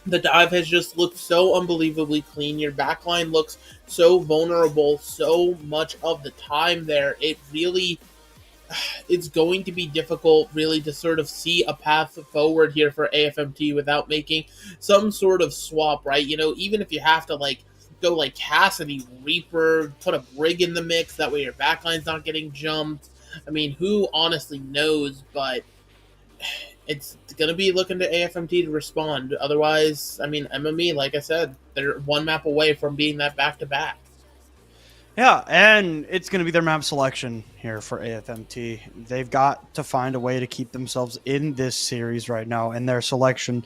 the dive has just looked so unbelievably clean. Your backline looks so vulnerable so much of the time there. It's going to be difficult, really, to sort of see a path forward here for AFMT without making some sort of swap, right? You know, even if you have to, like, go like Cassidy, Reaper, put a Brig in the mix, that way your backline's not getting jumped. I mean, who honestly knows, but it's going to be looking to AFMT to respond. Otherwise, I mean, MME, like I said, they're 1 map away from being that back-to-back. Yeah, and it's going to be their map selection here for AFMT. They've got to find a way to keep themselves in this series right now, and their selection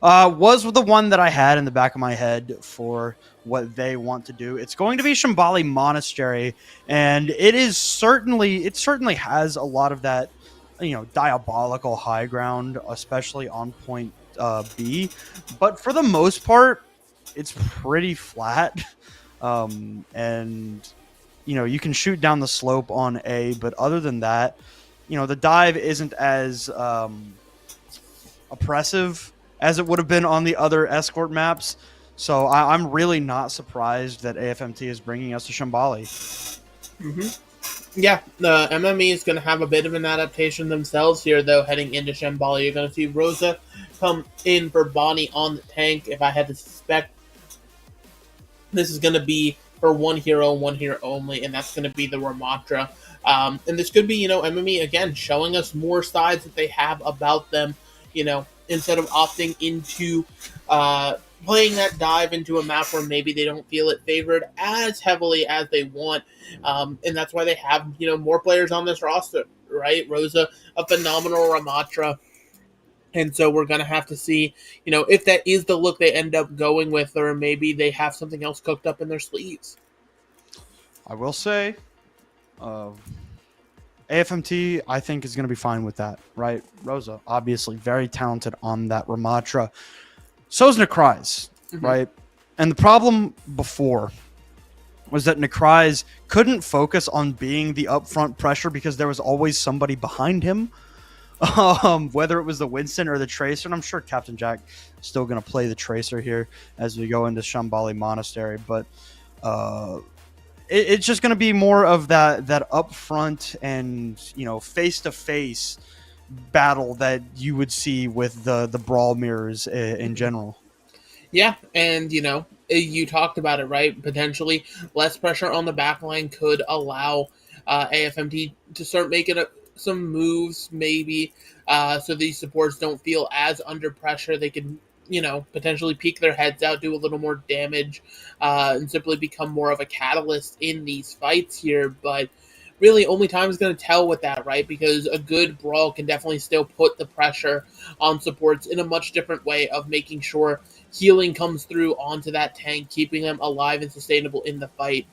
was the one that I had in the back of my head for what they want to do. It's going to be Shambali Monastery, and it certainly has a lot of that, you know, diabolical high ground, especially on point B, but for the most part, it's pretty flat. And you know, you can shoot down the slope on A, but other than that, you know, the dive isn't as oppressive as it would have been on the other Escort maps. So I'm really not surprised that AFMT is bringing us to Shambali. Yeah, the MME is going to have a bit of an adaptation themselves here, though, heading into Shambali. You're going to see Rosa come in for Bonnie on the tank. If I had to suspect, this is going to be for one hero only, and that's going to be the Ramatra. And this could be, you know, MME, again, showing us more sides that they have about them, you know, instead of opting into playing that dive into a map where maybe they don't feel it favored as heavily as they want. And that's why they have, you know, more players on this roster, right? Rosa, a phenomenal Ramatra. And so we're going to have to see, you know, if that is the look they end up going with, or maybe they have something else cooked up in their sleeves. I will say, AFMT, I think, is going to be fine with that, right? Rosa, obviously, very talented on that Ramatra. So's Necryze, right? And the problem before was that Necryze couldn't focus on being the upfront pressure because there was always somebody behind him. Whether it was the Winston or the Tracer, and I'm sure Captain Jack is still going to play the Tracer here as we go into Shambali Monastery, but it's just going to be more of that upfront and, you know, face-to-face battle that you would see with the brawl mirrors in general. Yeah, and, you know, you talked about it, right? Potentially less pressure on the backline could allow AFMT to start making some moves, maybe, so these supports don't feel as under pressure. They can, you know, potentially peek their heads out, do a little more damage, and simply become more of a catalyst in these fights here. But really, only time is going to tell with that, right? Because a good brawl can definitely still put the pressure on supports in a much different way of making sure healing comes through onto that tank, keeping them alive and sustainable in the fight.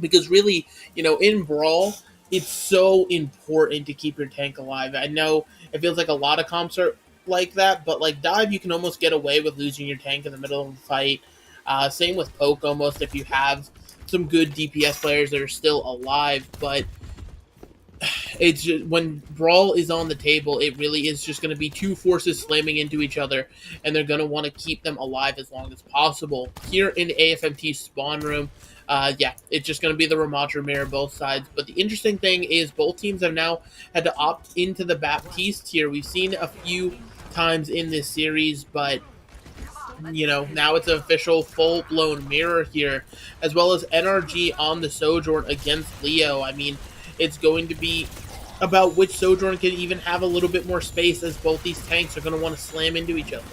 Because really, you know, in brawl, it's so important to keep your tank alive. I know it feels like a lot of comps are like that, but like dive, you can almost get away with losing your tank in the middle of the fight. Same with poke, almost, if you have some good DPS players that are still alive. But it's just, when brawl is on the table, it really is just going to be two forces slamming into each other, and they're going to want to keep them alive as long as possible. Here in AFMT spawn room, yeah, it's just going to be the Ramatra mirror both sides. But the interesting thing is both teams have now had to opt into the Baptiste here. We've seen a few times in this series, but you know, now it's an official full-blown mirror here, as well as NRG on the Sojourn against Leo. I mean, it's going to be about which Sojourn can even have a little bit more space, as both these tanks are going to want to slam into each other.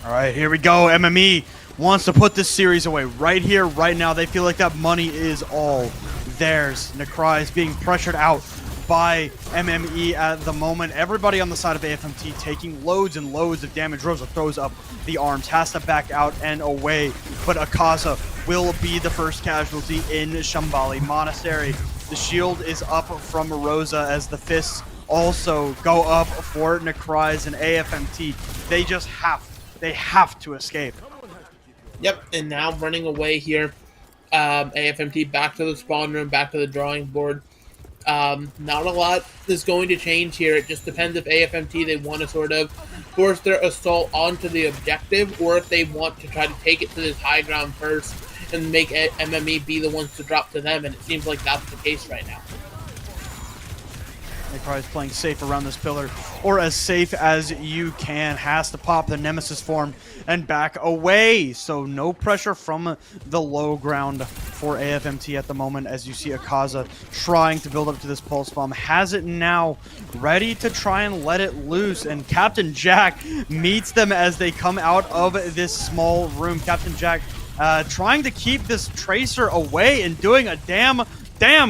All right, here we go. MME wants to put this series away right here, right now. They feel like that money is all theirs. Necry is being pressured out by MME at the moment. Everybody on the side of AFMT taking loads and loads of damage. Rosa throws up the arms, has to back out and away, but Akaza will be the first casualty in Shambhala Monastery. The shield is up from Rosa as the fists also go up for Necry's and AFMT. They have to escape. Yep, and now running away here, AFMT back to the spawn room, back to the drawing board. Not a lot is going to change here. It just depends if AFMT, they want to sort of force their assault onto the objective, or if they want to try to take it to this high ground first and make MME be the ones to drop to them, and it seems like that's the case right now. Necry is playing safe around this pillar, or as safe as you can. Has to pop the Nemesis form and back away. So no pressure from the low ground for AFMT at the moment, as you see Akaza trying to build up to this pulse bomb. Has it now, ready to try and let it loose, and Captain Jack meets them as they come out of this small room. Captain Jack trying to keep this Tracer away and doing a damn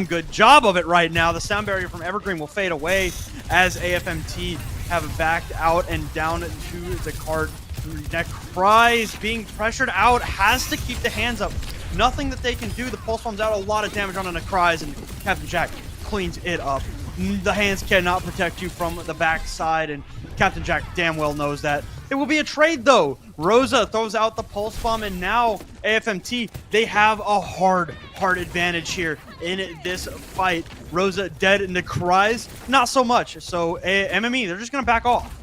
good job of it right now. The sound barrier from Evergreen will fade away as AFMT have backed out and down to the cart. Necry is being pressured out, has to keep the hands up. Nothing that they can do. The pulse bomb's out a lot of damage on the Necry's, and Captain Jack cleans it up. The hands cannot protect you from the backside, and Captain Jack damn well knows that. It will be a trade, though. Rosa throws out the pulse bomb, and now AFMT, they have a hard advantage here in this fight. Rosa dead, and Necry's not so much. So MME, they're just going to back off.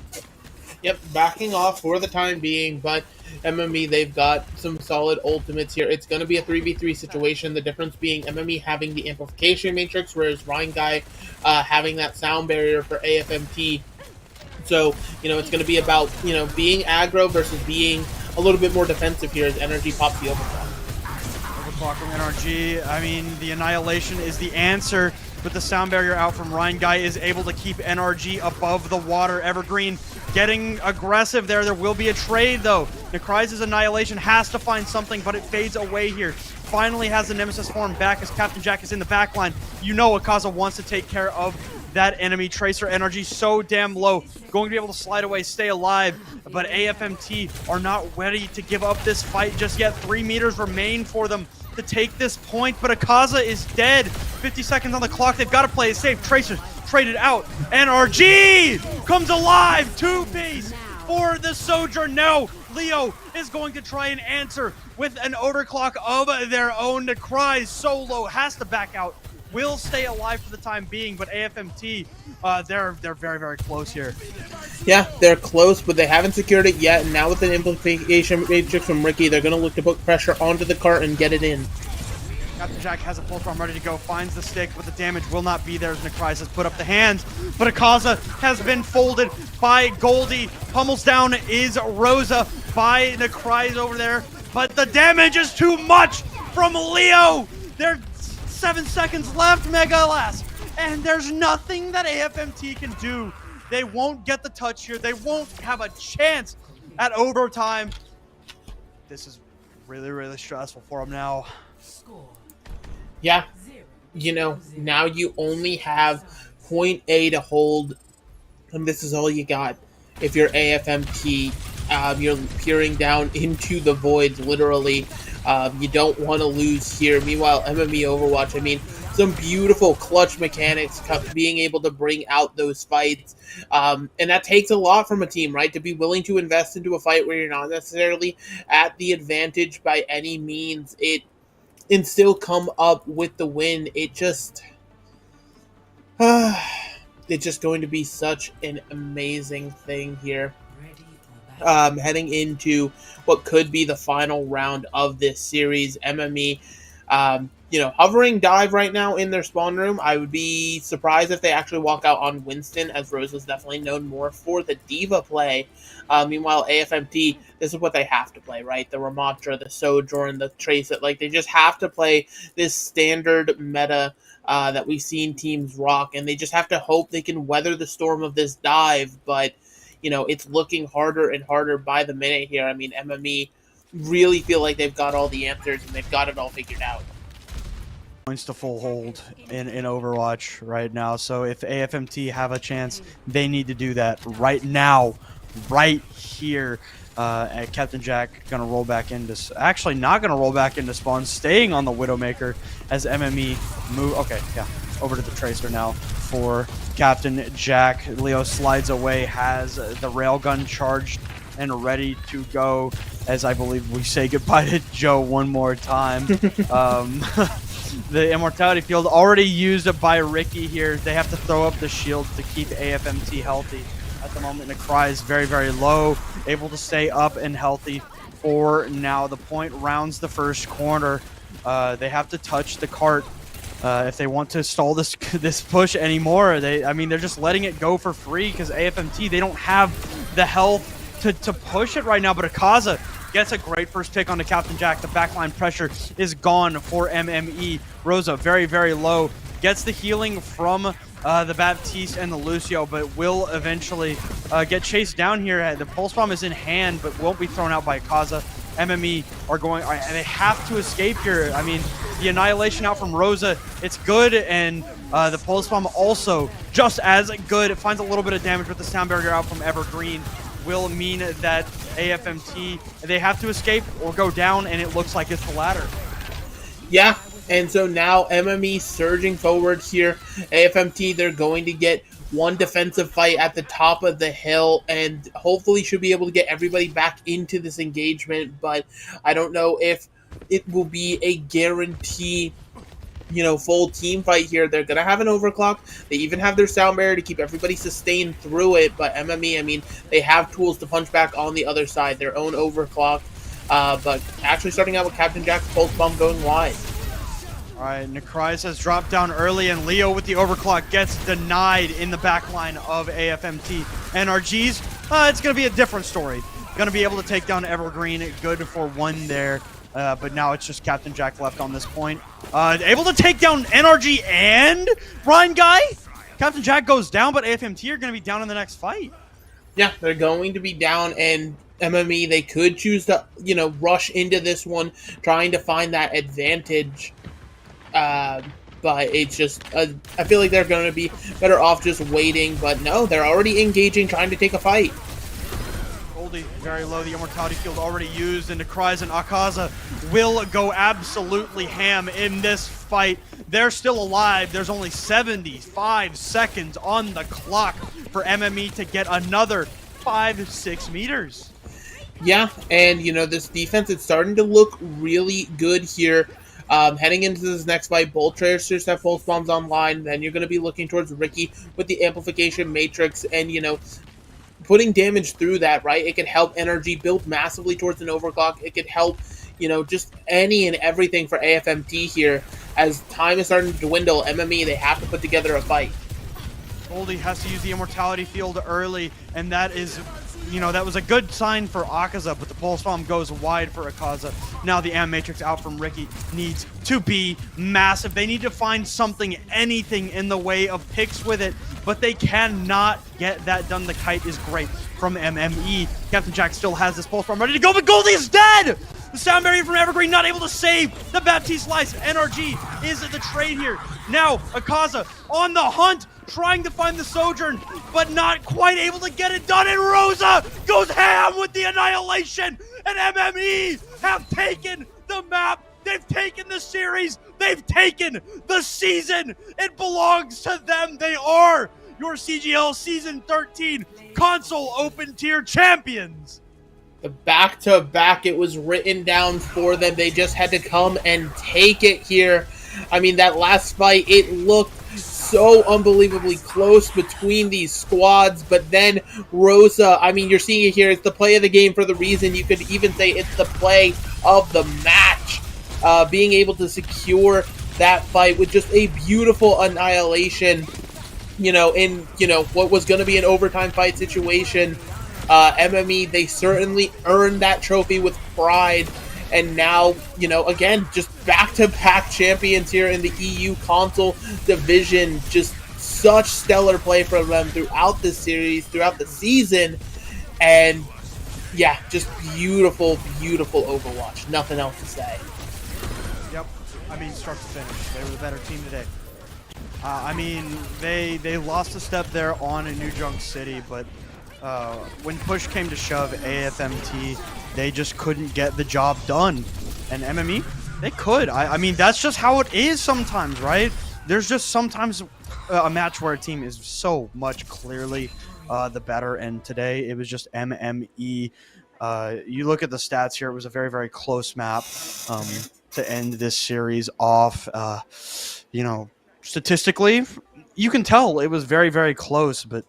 Yep, backing off for the time being, but MME, they've got some solid ultimates here. It's going to be a 3v3 situation, the difference being MME having the amplification matrix, whereas Ryan Guy having that sound barrier for AFMT. So, you know, it's going to be about, you know, being aggro versus being a little bit more defensive here as Energy pops the overclock. Overclock from NRG, I mean, the Annihilation is the answer, but the sound barrier out from Ryan Guy is able to keep NRG above the water. Evergreen getting aggressive there. There will be a trade, though. Necry's Annihilation has to find something, but it fades away here. Finally has the Nemesis form back as Captain Jack is in the backline. You know Akaza wants to take care of that enemy. Tracer energy so damn low. Going to be able to slide away, stay alive, but AFMT are not ready to give up this fight just yet. 3 meters remain for them to take this point, but Akaza is dead. 50 seconds on the clock. They've got to play it safe. Tracer traded out. NRG comes alive. 2-piece for the Sojourn. No, Leo is going to try and answer with an overclock of their own. Necry solo has to back out. Will stay alive for the time being, but AFMT, they're very, very close here. Yeah, they're close, but they haven't secured it yet, and now with an implication matrix from Ricky, they're going to look to put pressure onto the cart and get it in. Captain Jack has a pulse bomb ready to go, finds the stick, but the damage will not be there as Necry has put up the hands. But Akaza has been folded by Goldie. Pummels down is Rosa by Necry's over there, but the damage is too much from Leo. There's 7 seconds left, Megalass, and there's nothing that AFMT can do. They won't get the touch here. They won't have a chance at overtime. This is really, really stressful for them now. Yeah, you know, now you only have point A to hold, and this is all you got. If you're AFMT, you're peering down into the void, literally. You don't want to lose here. Meanwhile, MMEOverwatch, I mean, some beautiful clutch mechanics, being able to bring out those fights. And that takes a lot from a team, right? To be willing to invest into a fight where you're not necessarily at the advantage by any means, and still come up with the win. It just... it's just going to be such an amazing thing here. heading into what could be the final round of this series. MME, hovering dive right now in their spawn room. I would be surprised if they actually walk out on Winston, as Rose is definitely known more for the Diva play. Meanwhile, AFMT, this is what they have to play, right? The Ramatra, the Sojourn, the Trace It. Like, they just have to play this standard meta that we've seen teams rock, and they just have to hope they can weather the storm of this dive. But, it's looking harder and harder by the minute here. I mean, MME really feel like they've got all the answers and they've got it all figured out. Points to full hold in Overwatch right now. So if AFMT have a chance, they need to do that right now, right here. And Captain Jack gonna roll back into, actually not gonna roll back into spawn, staying on the Widowmaker as MME move. Okay, yeah, over to the Tracer now for Captain Jack. Leo slides away, has the railgun charged and ready to go, as I believe we say goodbye to Joe one more time. The immortality field already used by Ricky here. They have to throw up the shield to keep AFMT healthy. At the moment, Necry is very, very low, able to stay up and healthy for now. The point rounds the first corner. They have to touch the cart if they want to stall this push anymore. They're just letting it go for free because AFMT, they don't have the health to push it right now. But Akaza gets a great first pick onto Captain Jack. The backline pressure is gone for MME. Rosa, very, very low. Gets the healing from the Baptiste and the Lucio, but will eventually get chased down here. The Pulse Bomb is in hand, but won't be thrown out by Akaza. MME are going, and they have to escape here. I mean, the Annihilation out from Rosa, it's good, and the Pulse Bomb also just as good. It finds a little bit of damage with the Sound Barrier out from Evergreen. Will mean that AFMT, they have to escape or go down, and it looks like it's the latter. Yeah, and so now MME surging forward here. AFMT, they're going to get one defensive fight at the top of the hill, and hopefully should be able to get everybody back into this engagement, but I don't know if it will be a guarantee full team fight here. They're going to have an overclock. They even have their sound barrier to keep everybody sustained through it. But MME, they have tools to punch back on the other side, their own overclock. But actually starting out with Captain Jack's Pulse Bomb going wide. All right, Necry's has dropped down early, and Leo with the overclock gets denied in the backline of AFMT. NRG's, it's going to be a different story. Going to be able to take down Evergreen. Good for one there. But now it's just Captain Jack left on this point. Able to take down NRG and Ryan Guy. Captain Jack goes down, but AFMT are going to be down in the next fight. Yeah, they're going to be down, and MME, they could choose to, rush into this one, trying to find that advantage. But it's just, I feel like they're going to be better off just waiting. But no, they're already engaging, trying to take a fight. Goldie very low, the immortality field already used, and Necry's and Akaza will go absolutely ham in this fight. They're still alive. There's only 75 seconds on the clock for MME to get another 5-6 meters. Yeah, and this defense is starting to look really good here. Heading into this next fight, both Tracers have Pulse Bombs online. Then you're going to be looking towards Ricky with the Amplification Matrix, and putting damage through that, right? It could help energy build massively towards an overclock. It could help, just any and everything for AFMT here. As time is starting to dwindle, MME, they have to put together a fight. Goldie has to use the immortality field early, and that is, that was a good sign for Akaza, but the Pulse Bomb goes wide for Akaza. Now the Am Matrix out from Ricky needs to be massive. They need to find something, anything in the way of picks with it, but they cannot get that done. The kite is great from MME. Captain Jack still has this Pulse Bomb ready to go, but Goldie is dead! The Sound Barrier from Evergreen not able to save the Baptiste Slice. NRG is the trade here. Now Akaza on the hunt, trying to find the Sojourn, but not quite able to get it done, and Rosa goes ham with the Annihilation, and MME have taken the map, they've taken the series, they've taken the season. It belongs to them. They are your CGL Season 13 console open tier champions. The back-to-back, it was written down for them. They just had to come and take it here. That last fight, it looked so unbelievably close between these squads. But then Rosa, I mean, you're seeing it here. It's the play of the game for the reason. You could even say it's the play of the match. Being able to secure that fight with just a beautiful annihilation, in, what was going to be an overtime fight situation. MME, they certainly earned that trophy with pride. And now, again, just back-to-back champions here in the EU console division. Just such stellar play from them throughout the series, throughout the season. And, yeah, just beautiful, beautiful Overwatch. Nothing else to say. Yep. I mean, start to finish, they were the better team today. I mean, they lost a step there on in New Junk City, but when push came to shove, AFMT, they just couldn't get the job done. And MME, they could. I mean, that's just how it is sometimes, right? There's just sometimes a match where a team is so much clearly the better, and today it was just MME. You look at the stats here, it was a very, very close map to end this series off. Statistically, you can tell it was very, very close, but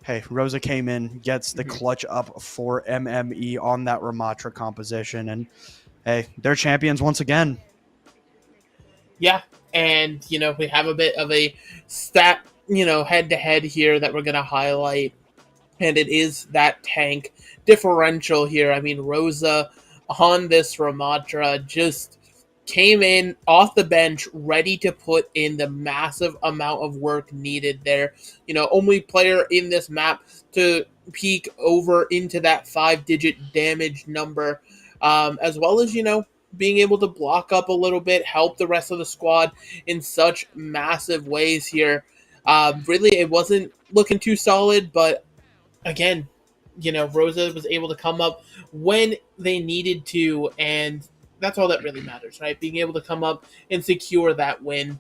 hey, Rosa came in, gets the clutch up for MME on that Ramatra composition, and hey, they're champions once again. Yeah, and, we have a bit of a stat, head-to-head here that we're going to highlight, and it is that tank differential here. I mean, Rosa on this Ramatra just came in off the bench, ready to put in the massive amount of work needed there. Only player in this map to peak over into that 5-digit damage number, as well as, being able to block up a little bit, help the rest of the squad in such massive ways here. Really, it wasn't looking too solid, but again, Rosa was able to come up when they needed to, and that's all that really matters, right? Being able to come up and secure that win,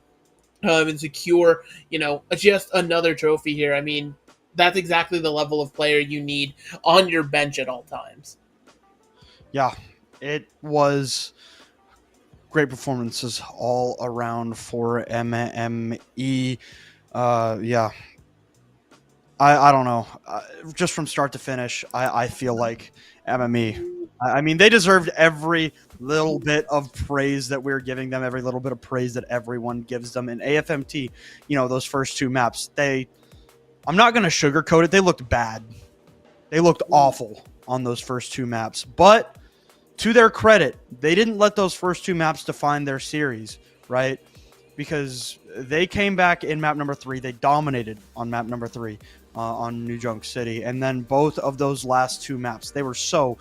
and secure, just another trophy here. I mean, that's exactly the level of player you need on your bench at all times. Yeah, it was great performances all around for MME. Yeah. I don't know. Just from start to finish, I feel like MME. I mean, they deserved every little bit of praise that we're giving them, every little bit of praise that everyone gives them. And AFMT, those first two maps, I'm not going to sugarcoat it. They looked bad. They looked awful on those first two maps. But to their credit, they didn't let those first two maps define their series, right? Because they came back in map number 3. They dominated on map number 3 on New Junk City. And then both of those last two maps, they were so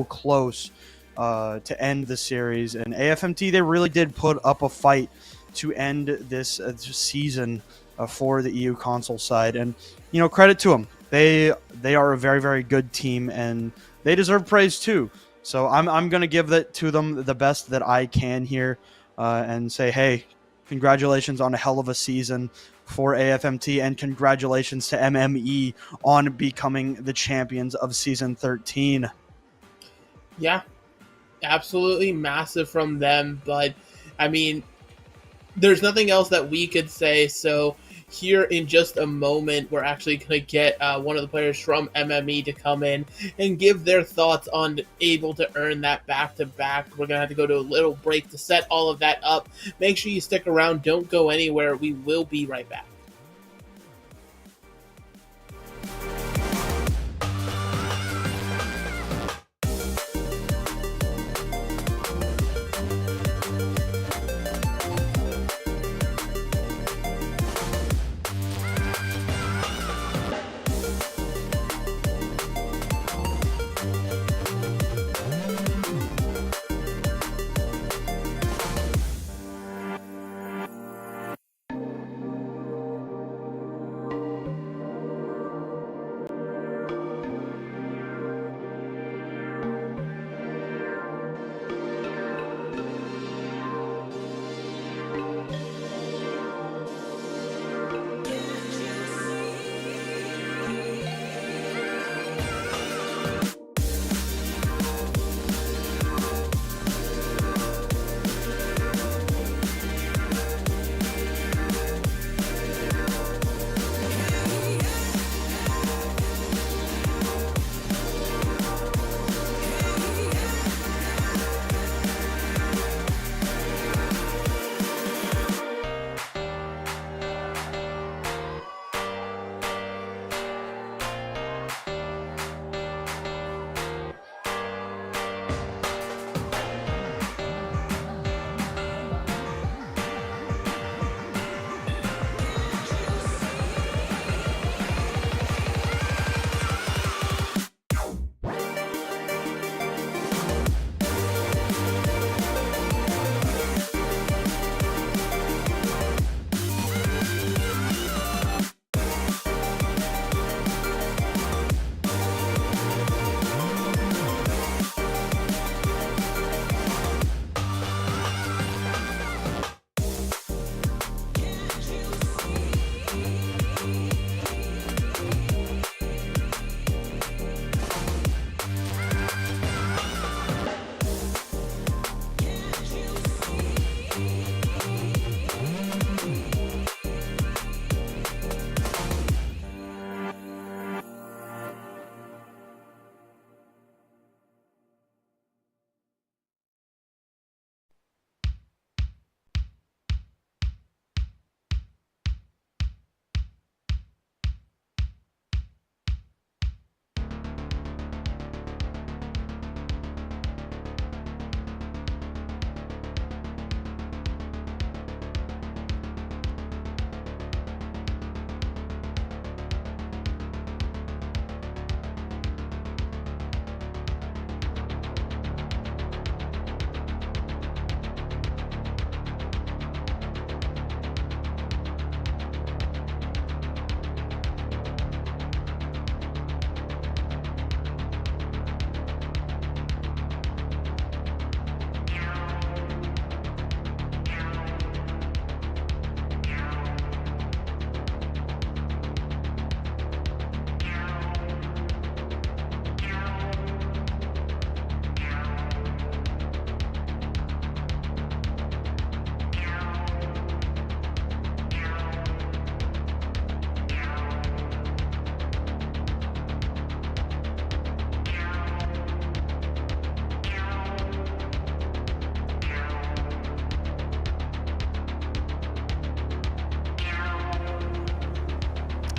close to end the series. And AFMT, they really did put up a fight to end this season for the EU console side. And, credit to them. They are a very, very good team, and they deserve praise too. So I'm going to give that to them the best that I can here and say, hey, congratulations on a hell of a season for AFMT, and congratulations to MME on becoming the champions of Season 13. Yeah, absolutely massive from them. But, I mean, there's nothing else that we could say. So here in just a moment, we're actually going to get one of the players from MME to come in and give their thoughts on able to earn that back-to-back. We're going to have to go to a little break to set all of that up. Make sure you stick around. Don't go anywhere. We will be right back.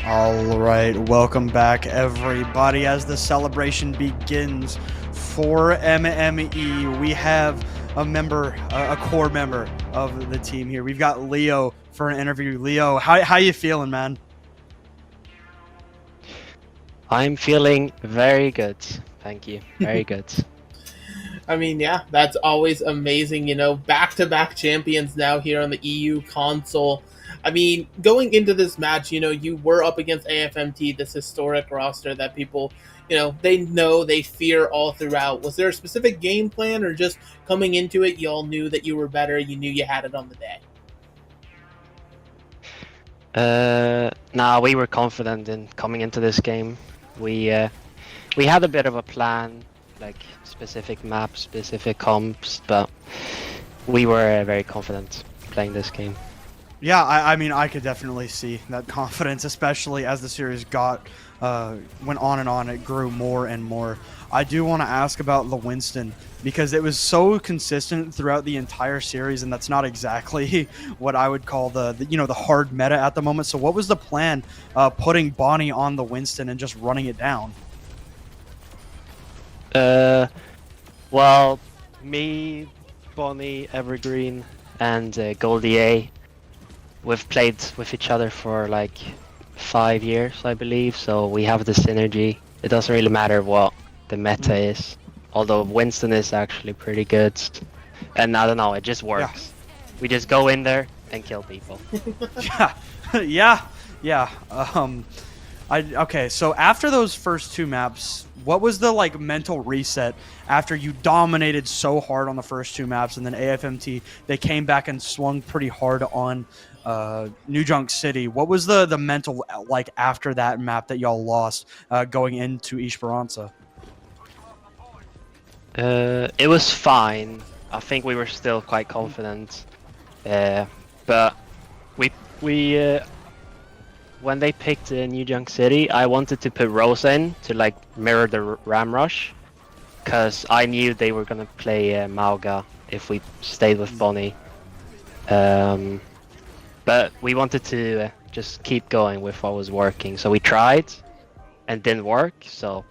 All right, welcome back, everybody. As the celebration begins for MME, we have a core member of the team here. We've got Leo for an interview. Leo, how you feeling, man? I'm feeling very good. Thank you. Very good. I mean, yeah, that's always amazing. Back-to-back champions now here on the EU console. I mean, going into this match, you were up against AFMT, this historic roster that people, they fear all throughout. Was there a specific game plan, or just coming into it, you all knew that you were better, you knew you had it on the day? Nah, we were confident in coming into this game. We had a bit of a plan, like specific maps, specific comps, but we were very confident playing this game. Yeah, I mean, I could definitely see that confidence, especially as the series went on and on. It grew more and more. I do want to ask about the Winston, because it was so consistent throughout the entire series, and that's not exactly what I would call the hard meta at the moment. So what was the plan putting Bonnie on the Winston and just running it down? Well, me, Bonnie, Evergreen, and Goldie A, we've played with each other for like 5 years, I believe, so we have the synergy. It doesn't really matter what the meta is, although Winston is actually pretty good. And I don't know, it just works. Yeah. We just go in there and kill people. Yeah. Okay, so after those first two maps, what was the mental reset after you dominated so hard on the first two maps, and then AFMT, they came back and swung pretty hard on New Junk City? What was the mental after that map that y'all lost going into Esperanza? It was fine. I think we were still quite confident, but we when they picked New Junk City, I wanted to put Rosa in to mirror the Ram Rush, because I knew they were gonna play Mauga if we stayed with Bonnie. But we wanted to just keep going with what was working, so we tried and didn't work. So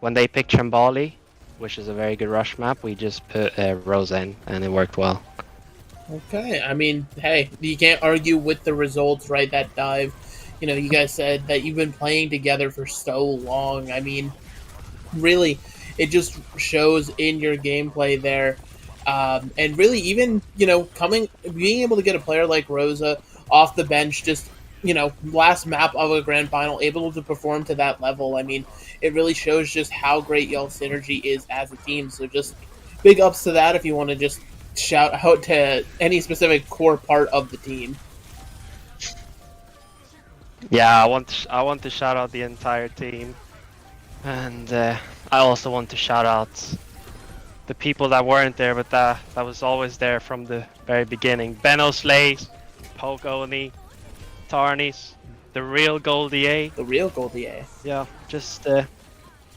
when they picked Chambali, which is a very good rush map, we just put Rosa in, and it worked well. Okay, I mean, hey, you can't argue with the results, right? That dive, you guys said that you've been playing together for so long. I mean, really, it just shows in your gameplay there. And really, even, being able to get a player like Rosa off the bench, just, last map of a grand final, able to perform to that level. I mean, it really shows just how great y'all's synergy is as a team. So just big ups to that if you want to just shout out to any specific core part of the team. Yeah, I want to shout out the entire team, and I also want to shout out the people that weren't there, but that was always there from the very beginning. Benno Slays, Pogoni, Tarnis, the real Goldie A. The real Goldie A. Yeah, just the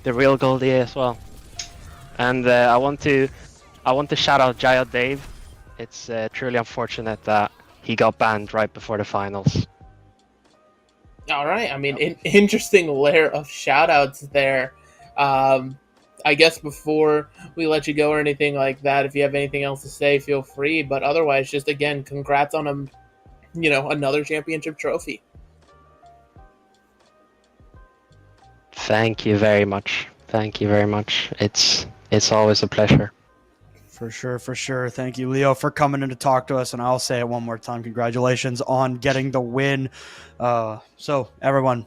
real Goldie A as well. And I want to shout out Jaya Dave. It's truly unfortunate that he got banned right before the finals. All right, I mean, an interesting layer of shout-outs there. I guess before we let you go or anything like that, if you have anything else to say, feel free. But otherwise, just again, congrats on another championship trophy. Thank you very much. Thank you very much. It's always a pleasure. For sure. Thank you, Leo, for coming in to talk to us. And I'll say it one more time. Congratulations on getting the win. So, everyone,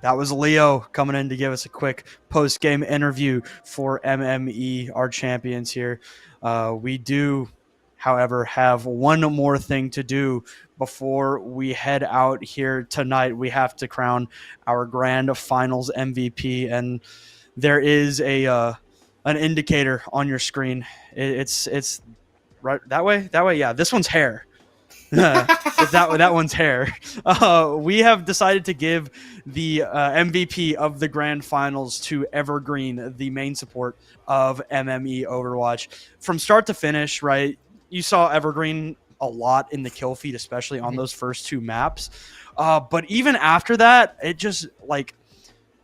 that was Leo coming in to give us a quick post-game interview for MME, our champions here. We do, however, have one more thing to do before we head out here tonight. We have to crown our grand finals MVP, and there is an indicator on your screen. It's right that way. Yeah, this one's hair. that one's hair. We have decided to give the MVP of the grand finals to Evergreen, the main support of MME Overwatch. From start to finish, right? You saw Evergreen a lot in the kill feed, especially on those first 2 maps. But even after that, it just like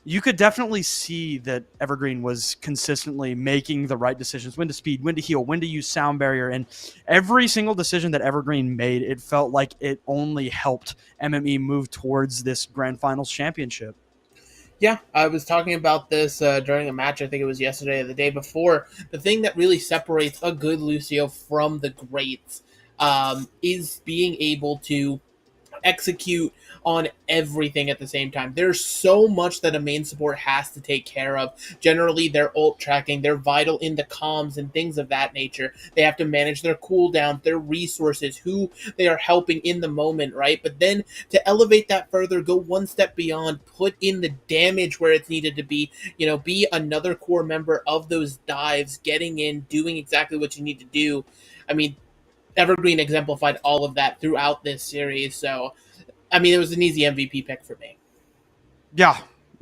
you could definitely see that Evergreen was consistently making the right decisions, when to speed, when to heal, when to use sound barrier. And every single decision that Evergreen made, it felt like it only helped MME move towards this Grand Finals championship. Yeah, I was talking about this during a match, I think it was yesterday or the day before. The thing that really separates a good Lucio from the greats is being able to execute on everything at the same time. There's so much that a main support has to take care of. Generally, their ult tracking, they're vital in the comms and things of that nature. They have to manage their cooldown, their resources, who they are helping in the moment, right? But then to elevate that further, go one step beyond, put in the damage where it's needed to be, be another core member of those dives, getting in, doing exactly what you need to do. I mean, Evergreen exemplified all of that throughout this series, so I mean, it was an easy MVP pick for me. Yeah,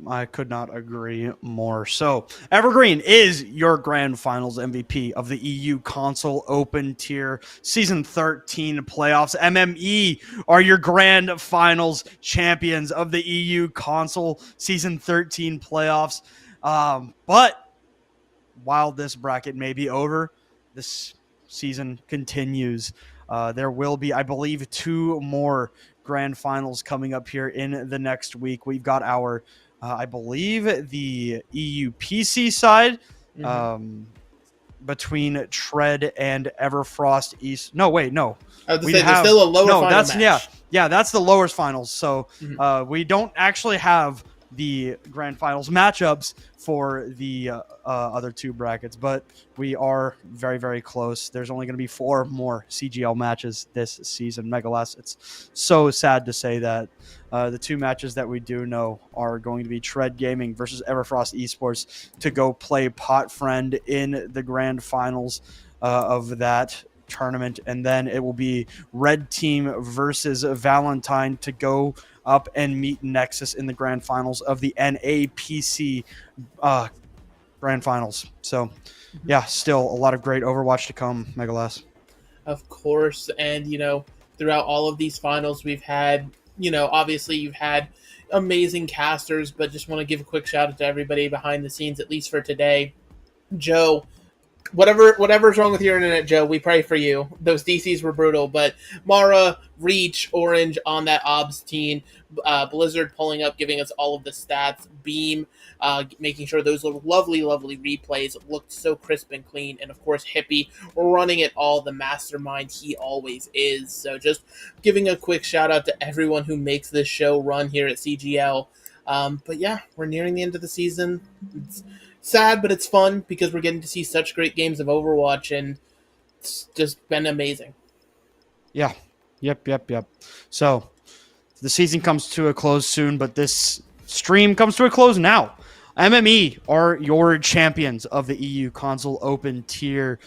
I could not agree more. So, Evergreen is your Grand Finals MVP of the EU Console Open Tier Season 13 playoffs. MME are your Grand Finals champions of the EU Console Season 13 playoffs. But while this bracket may be over, this season continues. There will be, I believe, 2 more Grand Finals coming up here in the next week. We've got our, I believe, the EU PC side between Tread and Everfrost East. No, wait, no. I was say there's still a lower final match. Yeah, that's the lowest finals. So we don't actually have the Grand Finals matchups for the other 2 brackets, but we are very, very close. There's only going to be 4 more CGL matches this season. Megalass, it's so sad to say that the 2 matches that we do know are going to be Tread Gaming versus Everfrost Esports to go play Pot Friend in the Grand Finals of that tournament, and then it will be Red Team versus Valentine to go up and meet Nexus in the Grand Finals of the NAPC Grand Finals. So, yeah, still a lot of great Overwatch to come, Megalass. Of course, and, throughout all of these finals, we've had, obviously you've had amazing casters, but just want to give a quick shout out to everybody behind the scenes, at least for today. Joe, whatever's wrong with your internet, Joe, we pray for you. Those DCs were brutal, but Mara, Reach, Orange on that OBS team, Blizzard pulling up, giving us all of the stats, Beam, making sure those lovely, lovely replays looked so crisp and clean, and of course Hippy running it all, the mastermind he always is. So just giving a quick shout out to everyone who makes this show run here at CGL. But yeah, we're nearing the end of the season. It's sad, but it's fun because we're getting to see such great games of Overwatch, and it's just been amazing. Yeah. Yep. So, the season comes to a close soon, but this stream comes to a close now. MME are your champions of the EU Console Open Tier.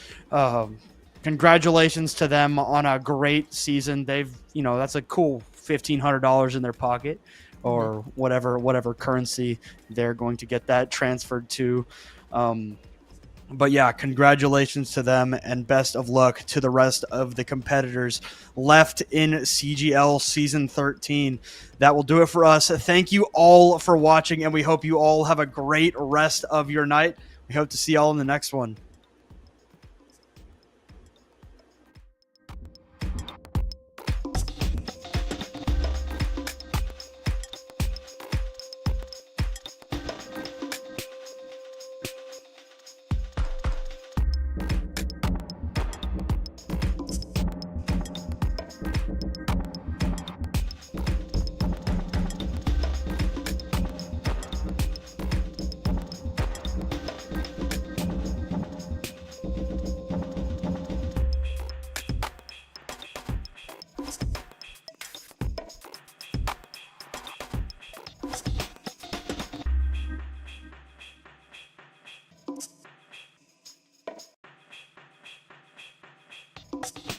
Congratulations to them on a great season. They've, that's a cool $1,500 in their pocket, or whatever currency they're going to get that transferred to. But yeah, congratulations to them, and best of luck to the rest of the competitors left in CGL Season 13. That will do it for us. Thank you all for watching, and we hope you all have a great rest of your night. We hope to see y'all in the next one. You